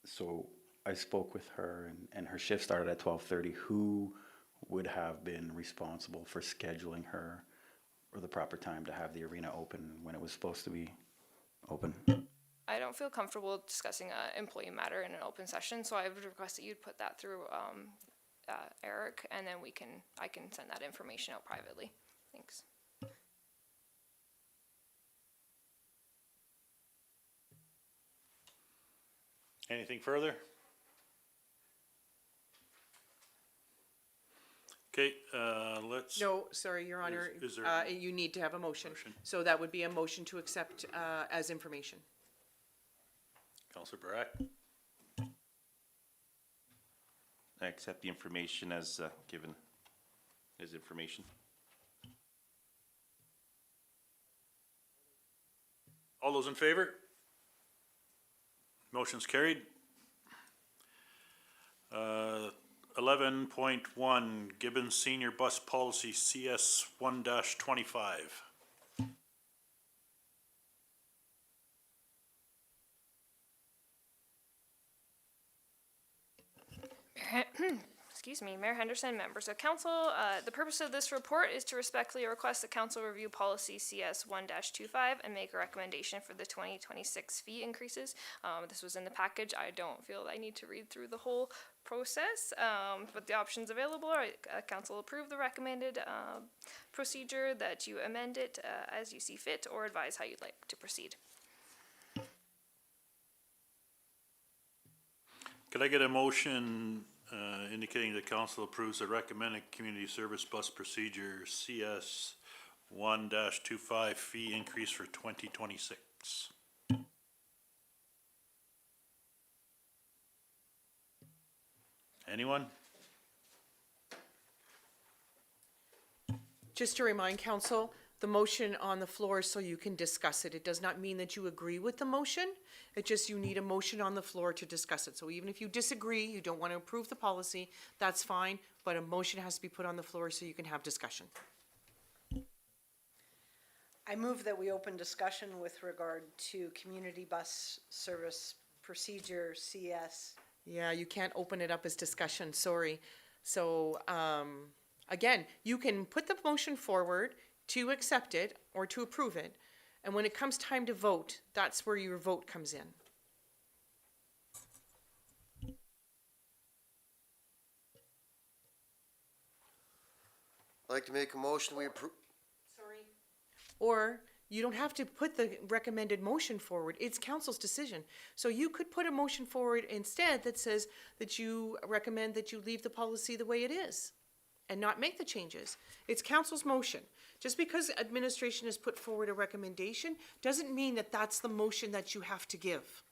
So I spoke with her and her shift started at 12:30. Who would have been responsible for scheduling her or the proper time to have the arena open when it was supposed to be open? I don't feel comfortable discussing an employee matter in an open session, so I would request that you'd put that through Eric, and then I can send that information out privately. Thanks. Anything further? Okay, let's. No, sorry, Your Honor, Is there- you need to have a motion. Motion. So that would be a motion to accept as information. Councillor Barak? I accept the information as given as information. All those in favor? Motion's carried. 11.1, Gibbons Senior Bus Policy CS 1-25. Excuse me, Mayor Henderson, members of council. The purpose of this report is to respectfully request the council review policy CS 1-25 and make a recommendation for the 2026 fee increases. This was in the package. I don't feel I need to read through the whole process, but the options available are council approve the recommended procedure, that you amend it as you see fit, or advise how you'd like to proceed. Could I get a motion indicating the council approves the recommended community service bus procedure CS 1-25 fee increase for 2026? Anyone? Just to remind council, the motion on the floor is so you can discuss it. It does not mean that you agree with the motion. It just, you need a motion on the floor to discuss it. So even if you disagree, you don't want to approve the policy, that's fine, but a motion has to be put on the floor so you can have discussion. I move that we open discussion with regard to community bus service procedure, CS. Yeah, you can't open it up as discussion, sorry. So, again, you can put the motion forward to accept it or to approve it. And when it comes time to vote, that's where your vote comes in. I'd like to make a motion, we approve, Or you don't have to put the recommended motion forward. It's council's decision. So you could put a motion forward instead that says that you recommend that you leave the policy the way it is and not make the changes. It's council's motion. Just because administration has put forward a recommendation doesn't mean that that's the motion that you have to give.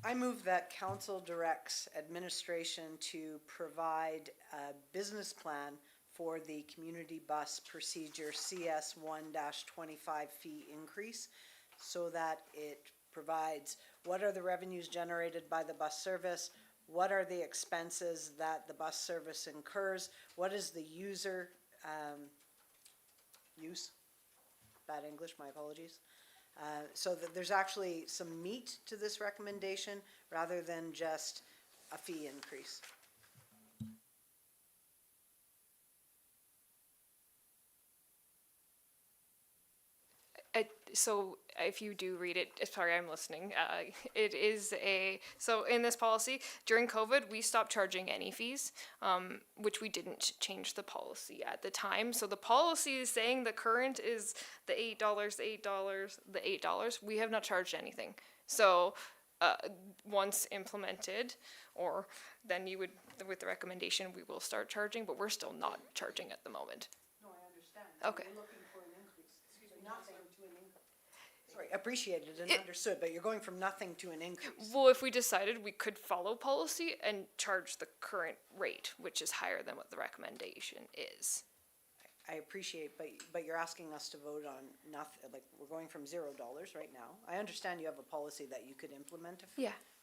I move that council directs administration to provide a business plan for the community bus procedure CS 1-25 fee increase so that it provides what are the revenues generated by the bus service, what are the expenses that the bus service incurs, what is the user use, bad English, my apologies. So that there's actually some meat to this recommendation rather than just a fee increase. So if you do read it, sorry, I'm listening. It is so in this policy, during COVID, we stopped charging any fees, which we didn't change the policy at the time. So the policy is saying the current is the $8, the $8. We have not charged anything. So once implemented, or then you would, with the recommendation, we will start charging, but we're still not charging at the moment. No, I understand. Okay. You're looking for an increase. Nothing to an increase. Sorry, appreciated and understood, but you're going from nothing to an increase. Well, if we decided we could follow policy and charge the current rate, which is higher than what the recommendation is. I appreciate, but you're asking us to vote on nothing, like, we're going from $0 right now. I understand you have a policy that you could implement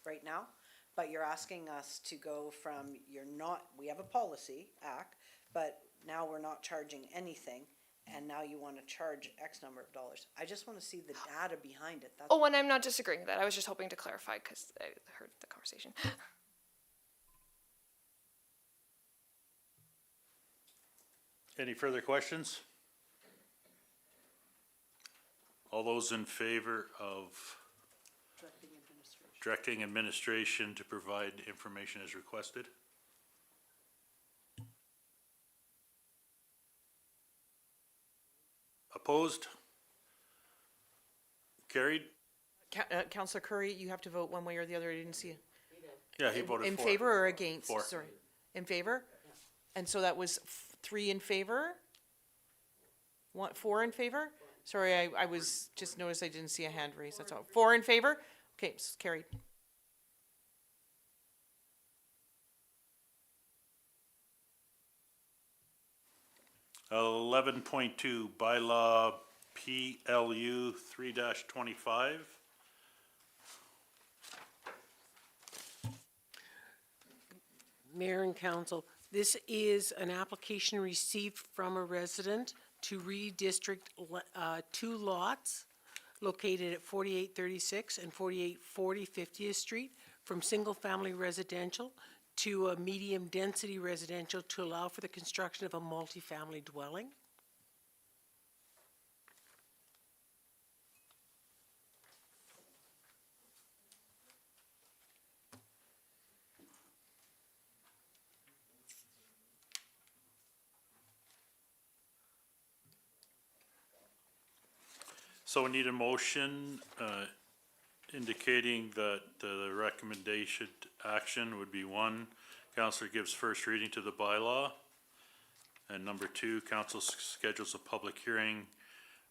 right now, but you're asking us to go from, we have a policy, but now we're not charging anything, and now you want to charge X number of dollars. I just want to see the data behind it. That's Oh, and I'm not disagreeing with that. I was just hoping to clarify because I heard the conversation. Any further questions? All those in favor of directing administration to provide information as requested? Opposed? Carried? Councillor Curry, you have to vote one way or the other. I didn't see it. Yeah, he voted for. In favor or against? For. Sorry. In favor? And so that was 3 in favor? 4 in favor? Sorry, I was, just noticed I didn't see a hand raised, that's all. 4 in favor? Okay, carried. Eleven point two, bylaw PLU 3-25. Mayor and council, this is an application received from a resident to redistrict 2 lots located at 4836 and 4840 50th Street from single-family residential to a medium-density residential to allow for the construction of a multifamily dwelling. So we need a motion indicating that the recommendation action would be 1, councillor gives first reading to the bylaw. And number 2, council schedules a public hearing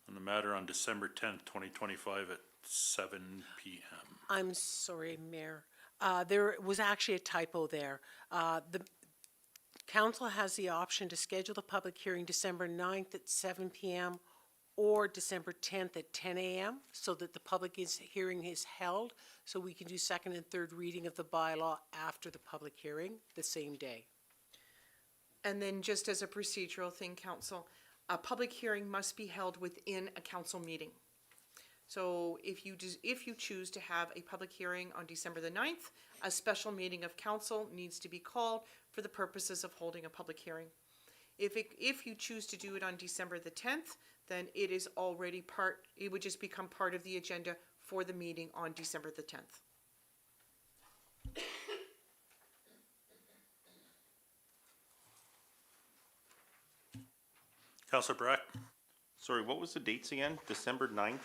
on the matter on December 10th, 2025 at 7 PM. I'm sorry, Mayor. There was actually a typo there. The council has the option to schedule the public hearing December 9th at 7 PM or December 10th at 10 AM, so that the public hearing is held, so we can do second and third reading of the bylaw after the public hearing the same day. And then just as a procedural thing, council, a public hearing must be held within a council meeting. So if you choose to have a public hearing on December the 9th, a special meeting of council needs to be called for the purposes of holding a public hearing. If you choose to do it on December the 10th, then it is already it would just become part of the agenda for the meeting on December the 10th. Counselor Brack? Sorry, what was the dates again? December 9th?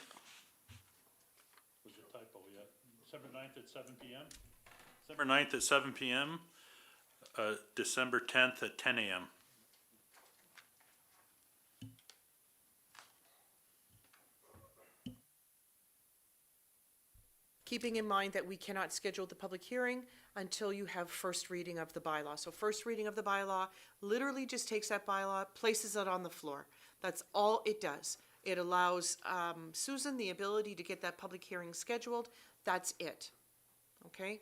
Was a typo, yeah. December 9th at 7 PM? December 9th at 7 PM, December 10th at 10 AM. Keeping in mind that we cannot schedule the public hearing until you have first reading of the bylaw. So first reading of the bylaw literally just takes that bylaw, places it on the floor. That's all it does. It allows Susan the ability to get that public hearing scheduled. That's it. Okay?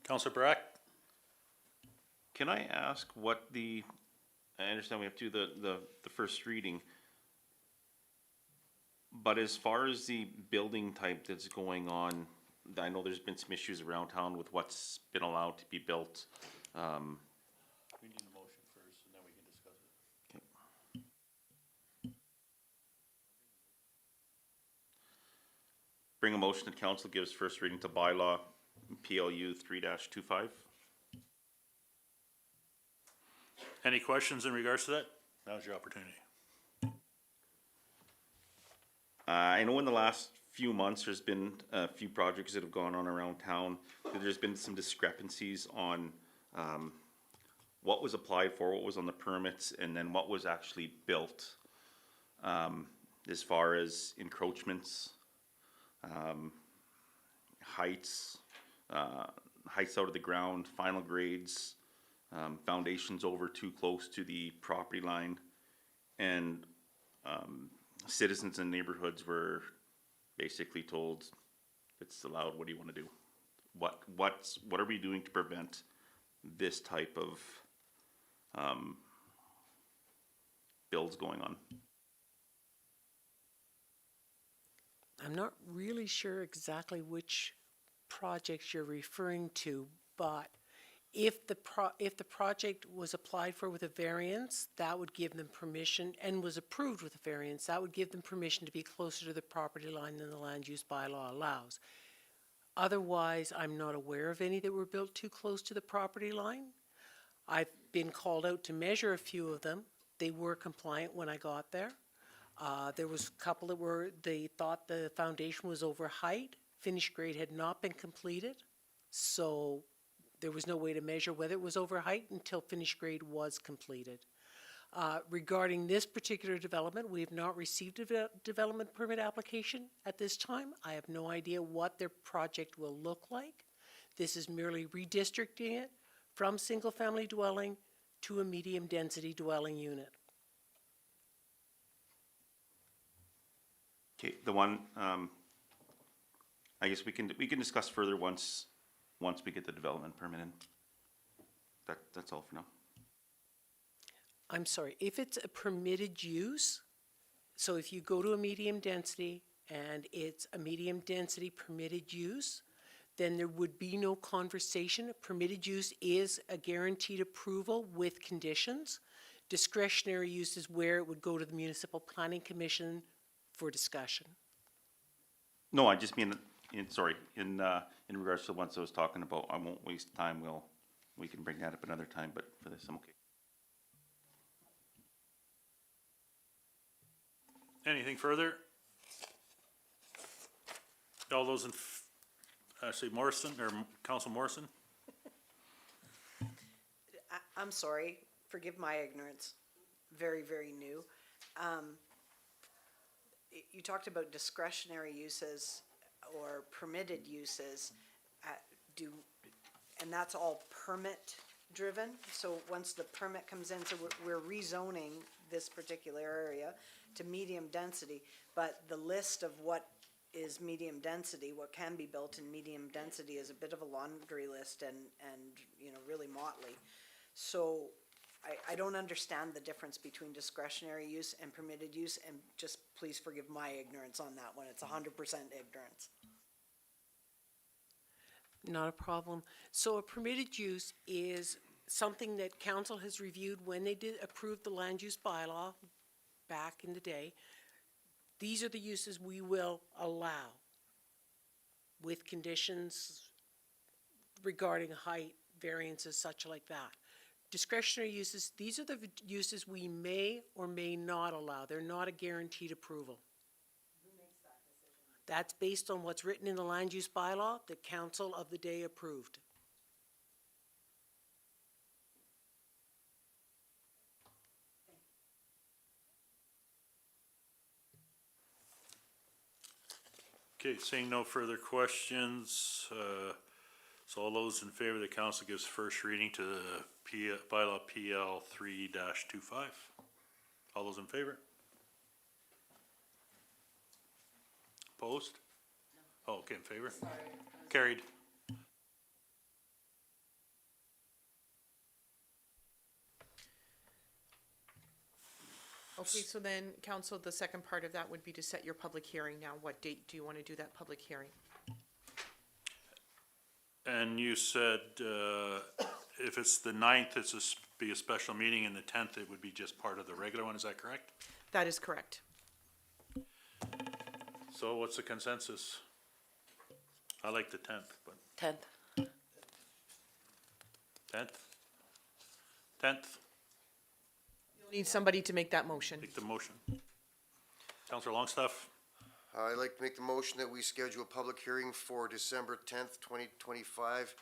Counselor Brack? Can I ask what I understand we have to do the first reading, but as far as the building type that's going on, I know there's been some issues around town with what's been allowed to be built. We need a motion first, and then we can discuss it. Bring a motion that council gives first reading to bylaw PLU 3-25. Any questions in regards to that? Now's your opportunity. I know in the last few months, there's been a few projects that have gone on around town. There's been some discrepancies on what was applied for, what was on the permits, and then what was actually built. As far as encroachments, heights, heights out of the ground, final grades, foundations over too close to the property line, and citizens in neighborhoods were basically told, it's allowed, what do you want to do? What are we doing to prevent this type of builds going on? I'm not really sure exactly which projects you're referring to, but if the project was applied for with a variance, that would give them permission, and was approved with a variance, that would give them permission to be closer to the property line than the land use bylaw allows. Otherwise, I'm not aware of any that were built too close to the property line. I've been called out to measure a few of them. They were compliant when I got there. There was a couple that they thought the foundation was over height. Finish grade had not been completed, so there was no way to measure whether it was over height until finish grade was completed. Regarding this particular development, we have not received a development permit application at this time. I have no idea what their project will look like. This is merely redistricting it from single-family dwelling to a medium-density dwelling unit. Okay, the one, I guess we can discuss further once we get the development permit in. That's all for now. I'm sorry, if it's a permitted use, so if you go to a medium density and it's a medium density permitted use, then there would be no conversation. Permitted use is a guaranteed approval with conditions. Discretionary use is where it would go to the Municipal Planning Commission for discussion. No, I just mean, in regards to the ones I was talking about, I won't waste time. We can bring that up another time, but for this, I'm okay. Anything further? All those Morrison, or Council Morrison? I'm sorry, forgive my ignorance, very, very new. You talked about discretionary uses or permitted uses, and that's all permit driven? So once the permit comes in, so we're rezoning this particular area to medium density, but the list of what is medium density, what can be built in medium density is a bit of a laundry list and, you know, really motley. So I don't understand the difference between discretionary use and permitted use, and just please forgive my ignorance on that one. It's 100% ignorance. Not a problem. So a permitted use is something that council has reviewed when they did approve the land use bylaw back in the day. These are the uses we will allow with conditions regarding height, variances, such like that. Discretionary uses, these are the uses we may or may not allow. They're not a guaranteed approval. Who makes that decision? That's based on what's written in the land use bylaw that council of the day approved. Okay, seeing no further questions, so all those in favor, the council gives first reading to the bylaw PL 3-25. All those in favor? Opposed? No. Oh, okay, in favor? Sorry. Carried. Okay, so then, council, the second part of that would be to set your public hearing now. What date do you want to do that public hearing? And you said, if it's the 9th, it's be a special meeting, and the 10th, it would be just part of the regular one, is that correct? That is correct. So what's the consensus? I like the 10th, but 10th. 10th? 10th, Need somebody to make that motion. take the motion. Counselor Longstaff, I'd like to make the motion that we schedule a public hearing for December 10th, 2025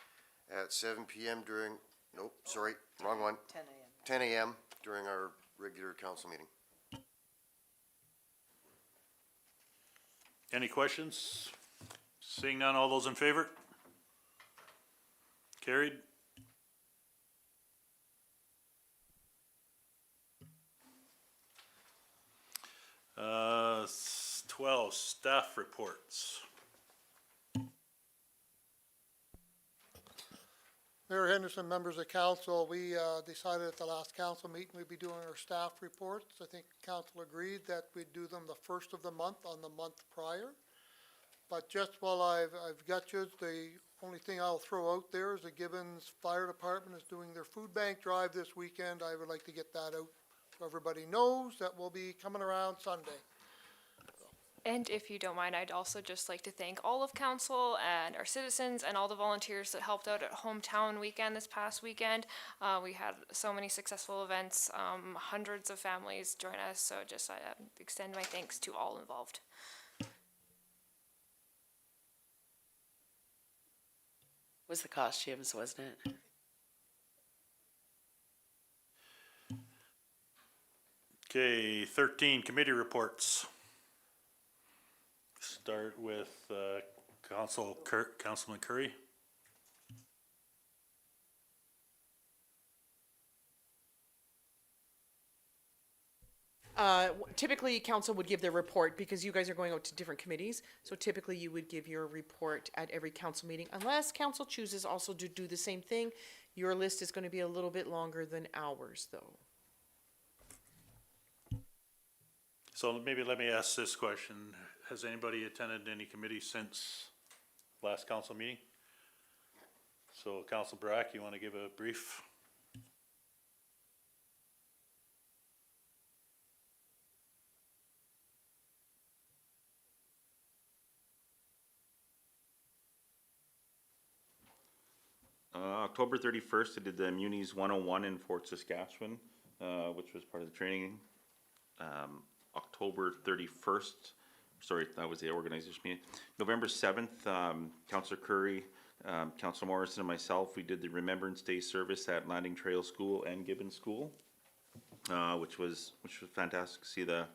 at 7 PM during, nope, sorry, wrong one, 10 a.m. 10 AM during our regular council meeting. any questions? Seeing none, all those in favor? Carried. Uh, 12, staff reports. Mayor Henderson, members of council, we decided at the last council meeting we'd be doing our staff reports. I think council agreed that we'd do them the first of the month on the month prior. But just while I've got you, the only thing I'll throw out there is the Gibbons Fire Department is doing their food bank drive this weekend. I would like to get that out so everybody knows that we'll be coming around Sunday. And if you don't mind, I'd also just like to thank all of council and our citizens and all the volunteers that helped out at Hometown Weekend this past weekend. We had so many successful events, hundreds of families join us, so just I extend my thanks to all involved. Was the costumes, wasn't it? Okay, 13, committee reports. Start with Councilman Curry. Typically, council would give their report because you guys are going out to different committees. So typically, you would give your report at every council meeting, unless council chooses also to do the same thing. Your list is going to be a little bit longer than ours, though. So maybe let me ask this question. Has anybody attended any committee since last council meeting? So Council Brack, you want to give a brief? October 31st, I did the Munis 101 in Fort Saskatchewan, which was part of the training. October 31st, sorry, that was the organization meeting. November 7th, Councillor Curry Council Morrison and myself, we did the Remembrance Day service at Landing Trail School and Gibbon School, which was fantastic to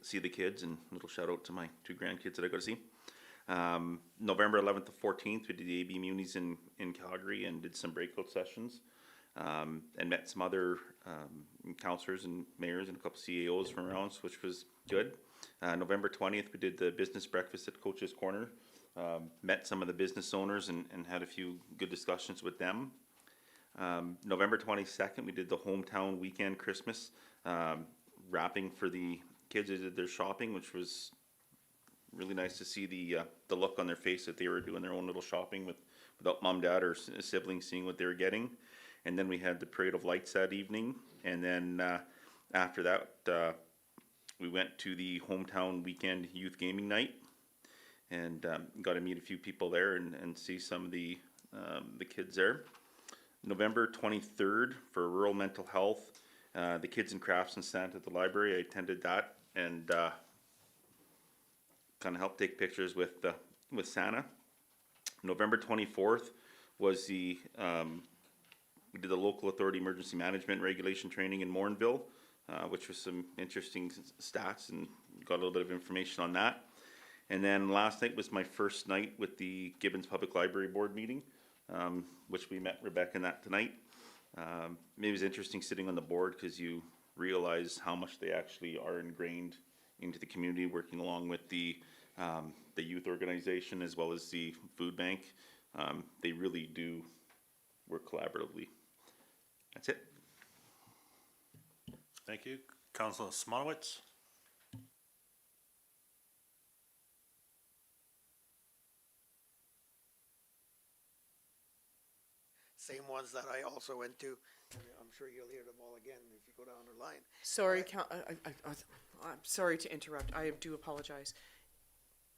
see the kids, and a little shout out to my 2 grandkids that I got to see. November 11th to 14th, we did the AB Munis in Calgary and did some breakout sessions, and met some other councillors and mayors and a couple CAOs from around, which was good. November 20th, we did the business breakfast at Coach's Corner. Met some of the business owners and had a few good discussions with them. November 22nd, we did the hometown weekend Christmas wrapping for the kids. They did their shopping, which was really nice to see the look on their face that they were doing their own little shopping without mom, dad, or siblings seeing what they were getting. And then we had the Parade of Lights that evening. And then after that, we went to the hometown weekend youth gaming night. And got to meet a few people there and see some of the kids there. November 23rd for Rural Mental Health, the Kids and Crafts and Santa at the library. I attended that and kind of helped take pictures with Santa. November 24th was we did the local authority emergency management regulation training in Morinville, which was some interesting stats, and got a little bit of information on that. And then last night was my first night with the Gibbons Public Library Board meeting, which we met Rebecca and that tonight. It was interesting sitting on the board because you realize how much they actually are ingrained into the community, working along with the youth organization as well as the food bank. They really do work collaboratively. That's it. Thank you. Councilor Smalowitz? Same ones that I also went to. I'm sure you'll hear them all again if you go down the line. Sorry, I'm sorry to interrupt. I do apologize.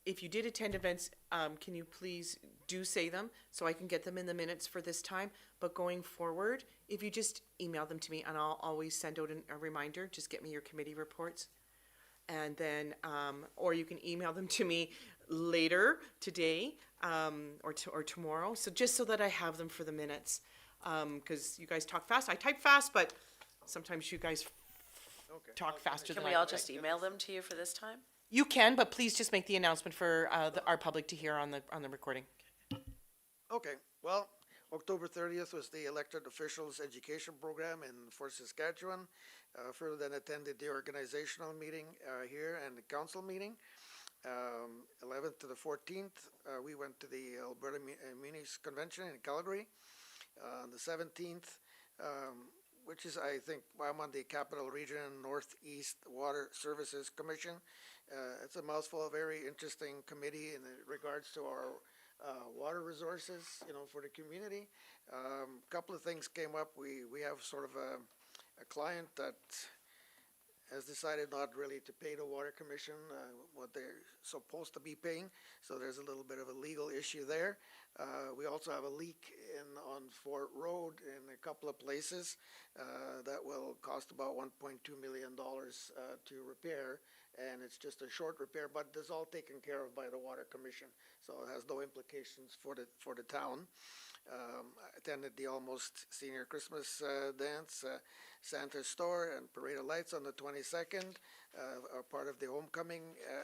If you did attend events, can you please do say them so I can get them in the minutes for this time? But going forward, if you just email them to me, and I'll always send out a reminder, just get me your committee reports. And then, or you can email them to me later today, or tomorrow. So just so that I have them for the minutes, because you guys talk fast. I type fast, but sometimes you guys talk faster than Can I we all do. just email them to you for this time? You can, but please just make the announcement for our public to hear on the recording. Okay, well, October 30th was the elected officials education program in Fort Saskatchewan. Further then attended the organizational meeting here and the council meeting. 11th to the 14th, we went to the Alberta Munis Convention in Calgary. On the 17th, which is, I think, I'm on the Capital Region Northeast Water Services Commission. It's a mouthful, a very interesting committee in regards to our water resources, for the community. A couple of things came up. We have sort of a client that has decided not really to pay the Water Commission what they're supposed to be paying, so there's a little bit of a legal issue there. We also have a leak on Fort Road in a couple of places that will cost about $1.2 million to repair, and it's just a short repair, but it's all taken care of by the Water Commission, so it has no implications for the town. I attended the Almost Senior Christmas dance, Santa Store, and Parade of Lights on the 22nd, are part of the homecoming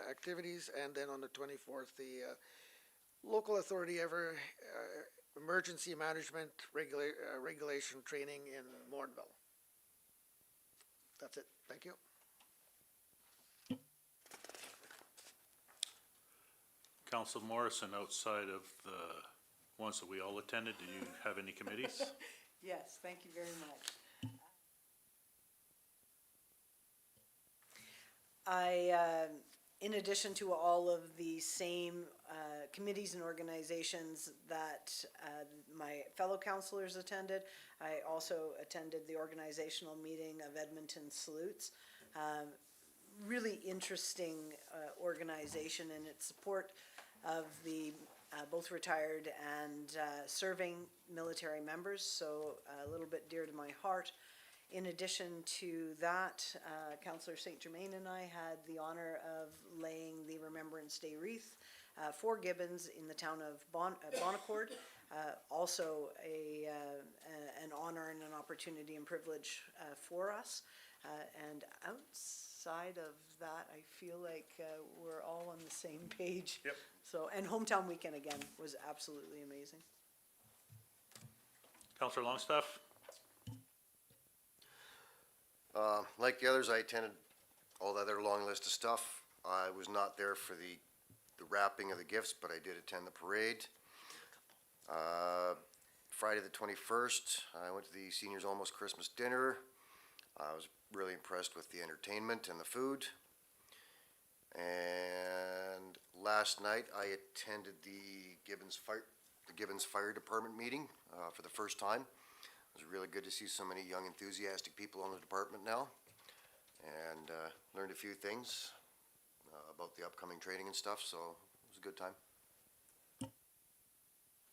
activities, and then on the 24th, the local authority emergency management regulation training in Morinville. That's it. Thank you. Council Morrison, outside of the ones that we all attended, do you have any committees? Yes, thank you very much. In addition to all of the same committees and organizations that my fellow councilors attended, I also attended the organizational meeting of Edmonton Salutes. Really interesting organization in its support of the both retired and serving military members, so a little bit dear to my heart. In addition to that, Councillor St. Germain and I had the honor of laying the Remembrance Day wreath for Gibbons in the town of Bonaccord. also an honor and an opportunity and privilege for us. And outside of that, I feel like we're all on the same page. Yep. So, and Hometown Weekend again was absolutely amazing. Counselor Longstaff? Like the others, I attended all the other long list of stuff. I was not there for the wrapping of the gifts, but I did attend the parade. Friday the 21st, I went to the Seniors Almost Christmas Dinner. I was really impressed with the entertainment and the food. And last night, I attended the Gibbons Fire Department meeting for the first time. It was really good to see so many young, enthusiastic people on the department now, and learned a few things about the upcoming training and stuff, so it was a good time.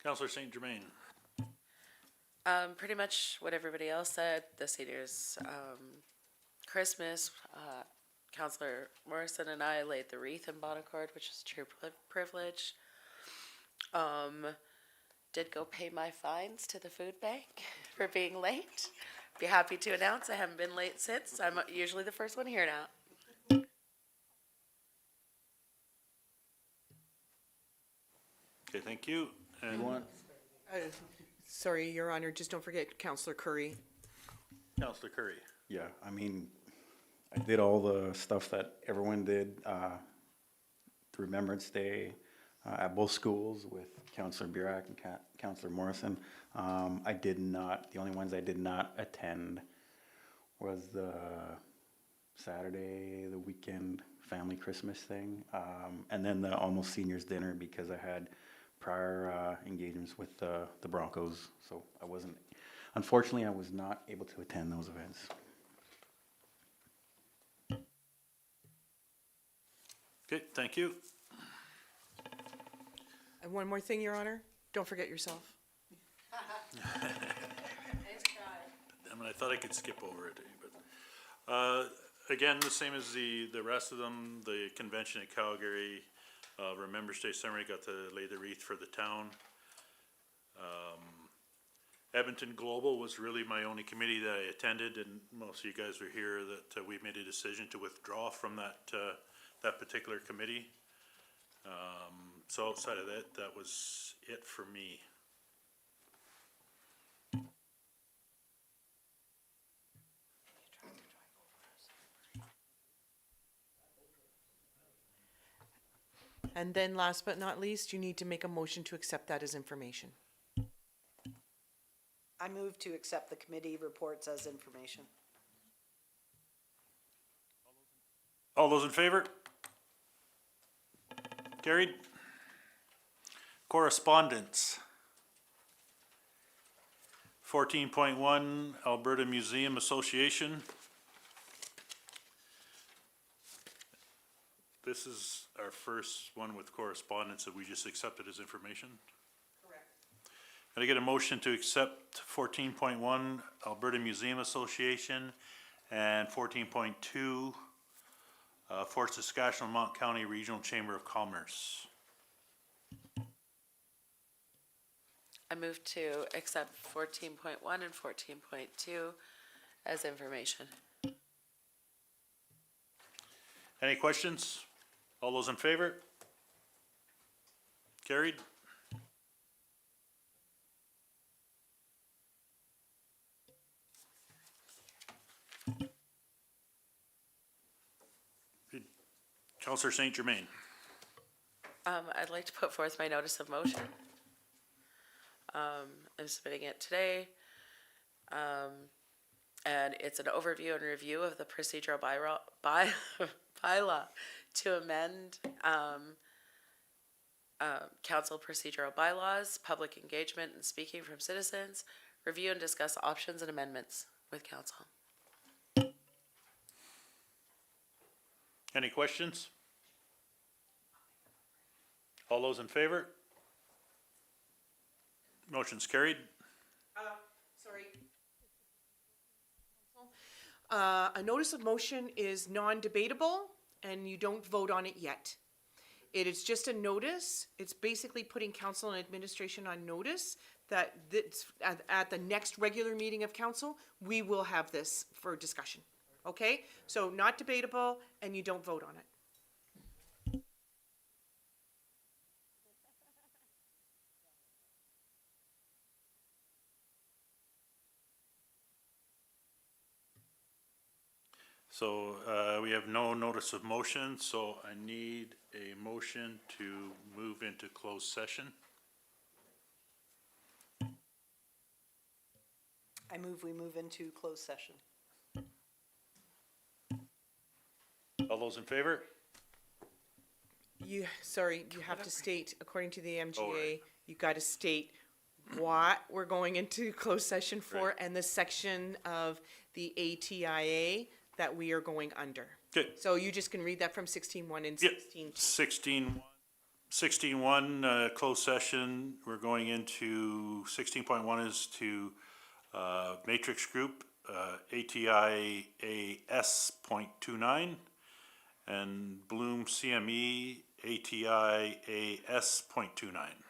Counselor St. Germain? Pretty much what everybody else said. The seniors, Christmas, Councillor Morrison and I laid the wreath in Bonaccord, which is a true privilege. Did go pay my fines to the food bank for being late. Be happy to announce I haven't been late since. I'm usually the first one here now. Okay, thank you. And Sorry, Your Honor, just don't forget Counselor Curry. Counselor Curry? Yeah, I mean, I did all the stuff that everyone did, the Remembrance Day, at both schools with Counselor Burak and Counselor Morrison. I did not, the only ones I did not attend was the Saturday, the weekend family Christmas thing, and then the almost seniors dinner because I had prior engagements with the Broncos, so I wasn't, unfortunately, I was not able to attend those events. Okay, thank you. And one more thing, Your Honor, don't forget yourself. I mean, I thought I could skip over it, but, again, the same as the rest of them, the convention at Calgary, Remembrance Day Summary, got to lay the wreath for the town. Edmonton Global was really my only committee that I attended, and most of you guys were here, that we made a decision to withdraw from that particular committee. So outside of that, that was it for me. And then last but not least, you need to make a motion to accept that as information. I move to accept the committee reports as information. All those in favor? Carried. Correspondence. 14.1 Alberta Museum Association. This is our first one with correspondence that we just accepted as information. Correct. Can I get a motion to accept 14.1 Alberta Museum Association and 14.2 Fort Saskatchewan Mont County Regional Chamber of Commerce? I move to accept 14.1 and 14.2 as information. Any questions? All those in favor? Carried. Councillor St. Germain. I'd like to put forth my notice of motion. I'm submitting it today. And it's an overview and review of the procedural bylaw to amend council procedural bylaws, public engagement and speaking from citizens, review and discuss options and amendments with council. Any questions? All those in favor? Motion's carried. Sorry. A notice of motion is non-debatable and you don't vote on it yet. It is just a notice. It's basically putting council and administration on notice that this, at the next regular meeting of council, we will have this for discussion. Okay? So not debatable, and you don't vote on it. So, we have no notice of motion, so I need a motion to move into closed session. I move we move into closed session. All those in favor? You have to state, according to the MGA, right. you gotta state what we're going into closed session for Right. and the section of the ATIA that we are going under. Okay. So you just can read that from 16.1 and Yep. 16. 16.1, closed session, we're going into, 16.1 is to, Matrix Group, ATIAS.29, and Bloom CME, ATIAS.29.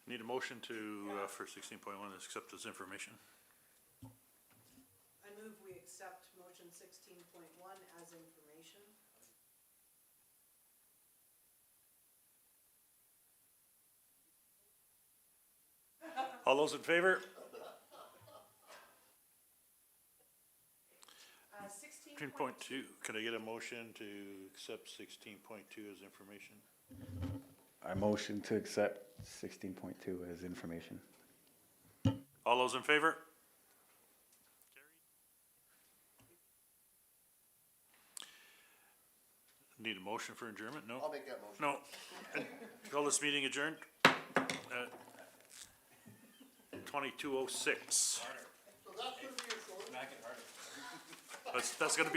Need a motion to, for 16.1, accept this information. I move we accept motion 16.1 as information. All those in favor? 16.2, can I get a motion to accept 16.2 as information? I motion to accept 16.2 as information. All those in favor? Need a motion for adjournment? No? I'll make that motion. No. Call this meeting adjourned at 22:06. So that's gonna be a short. That's gonna be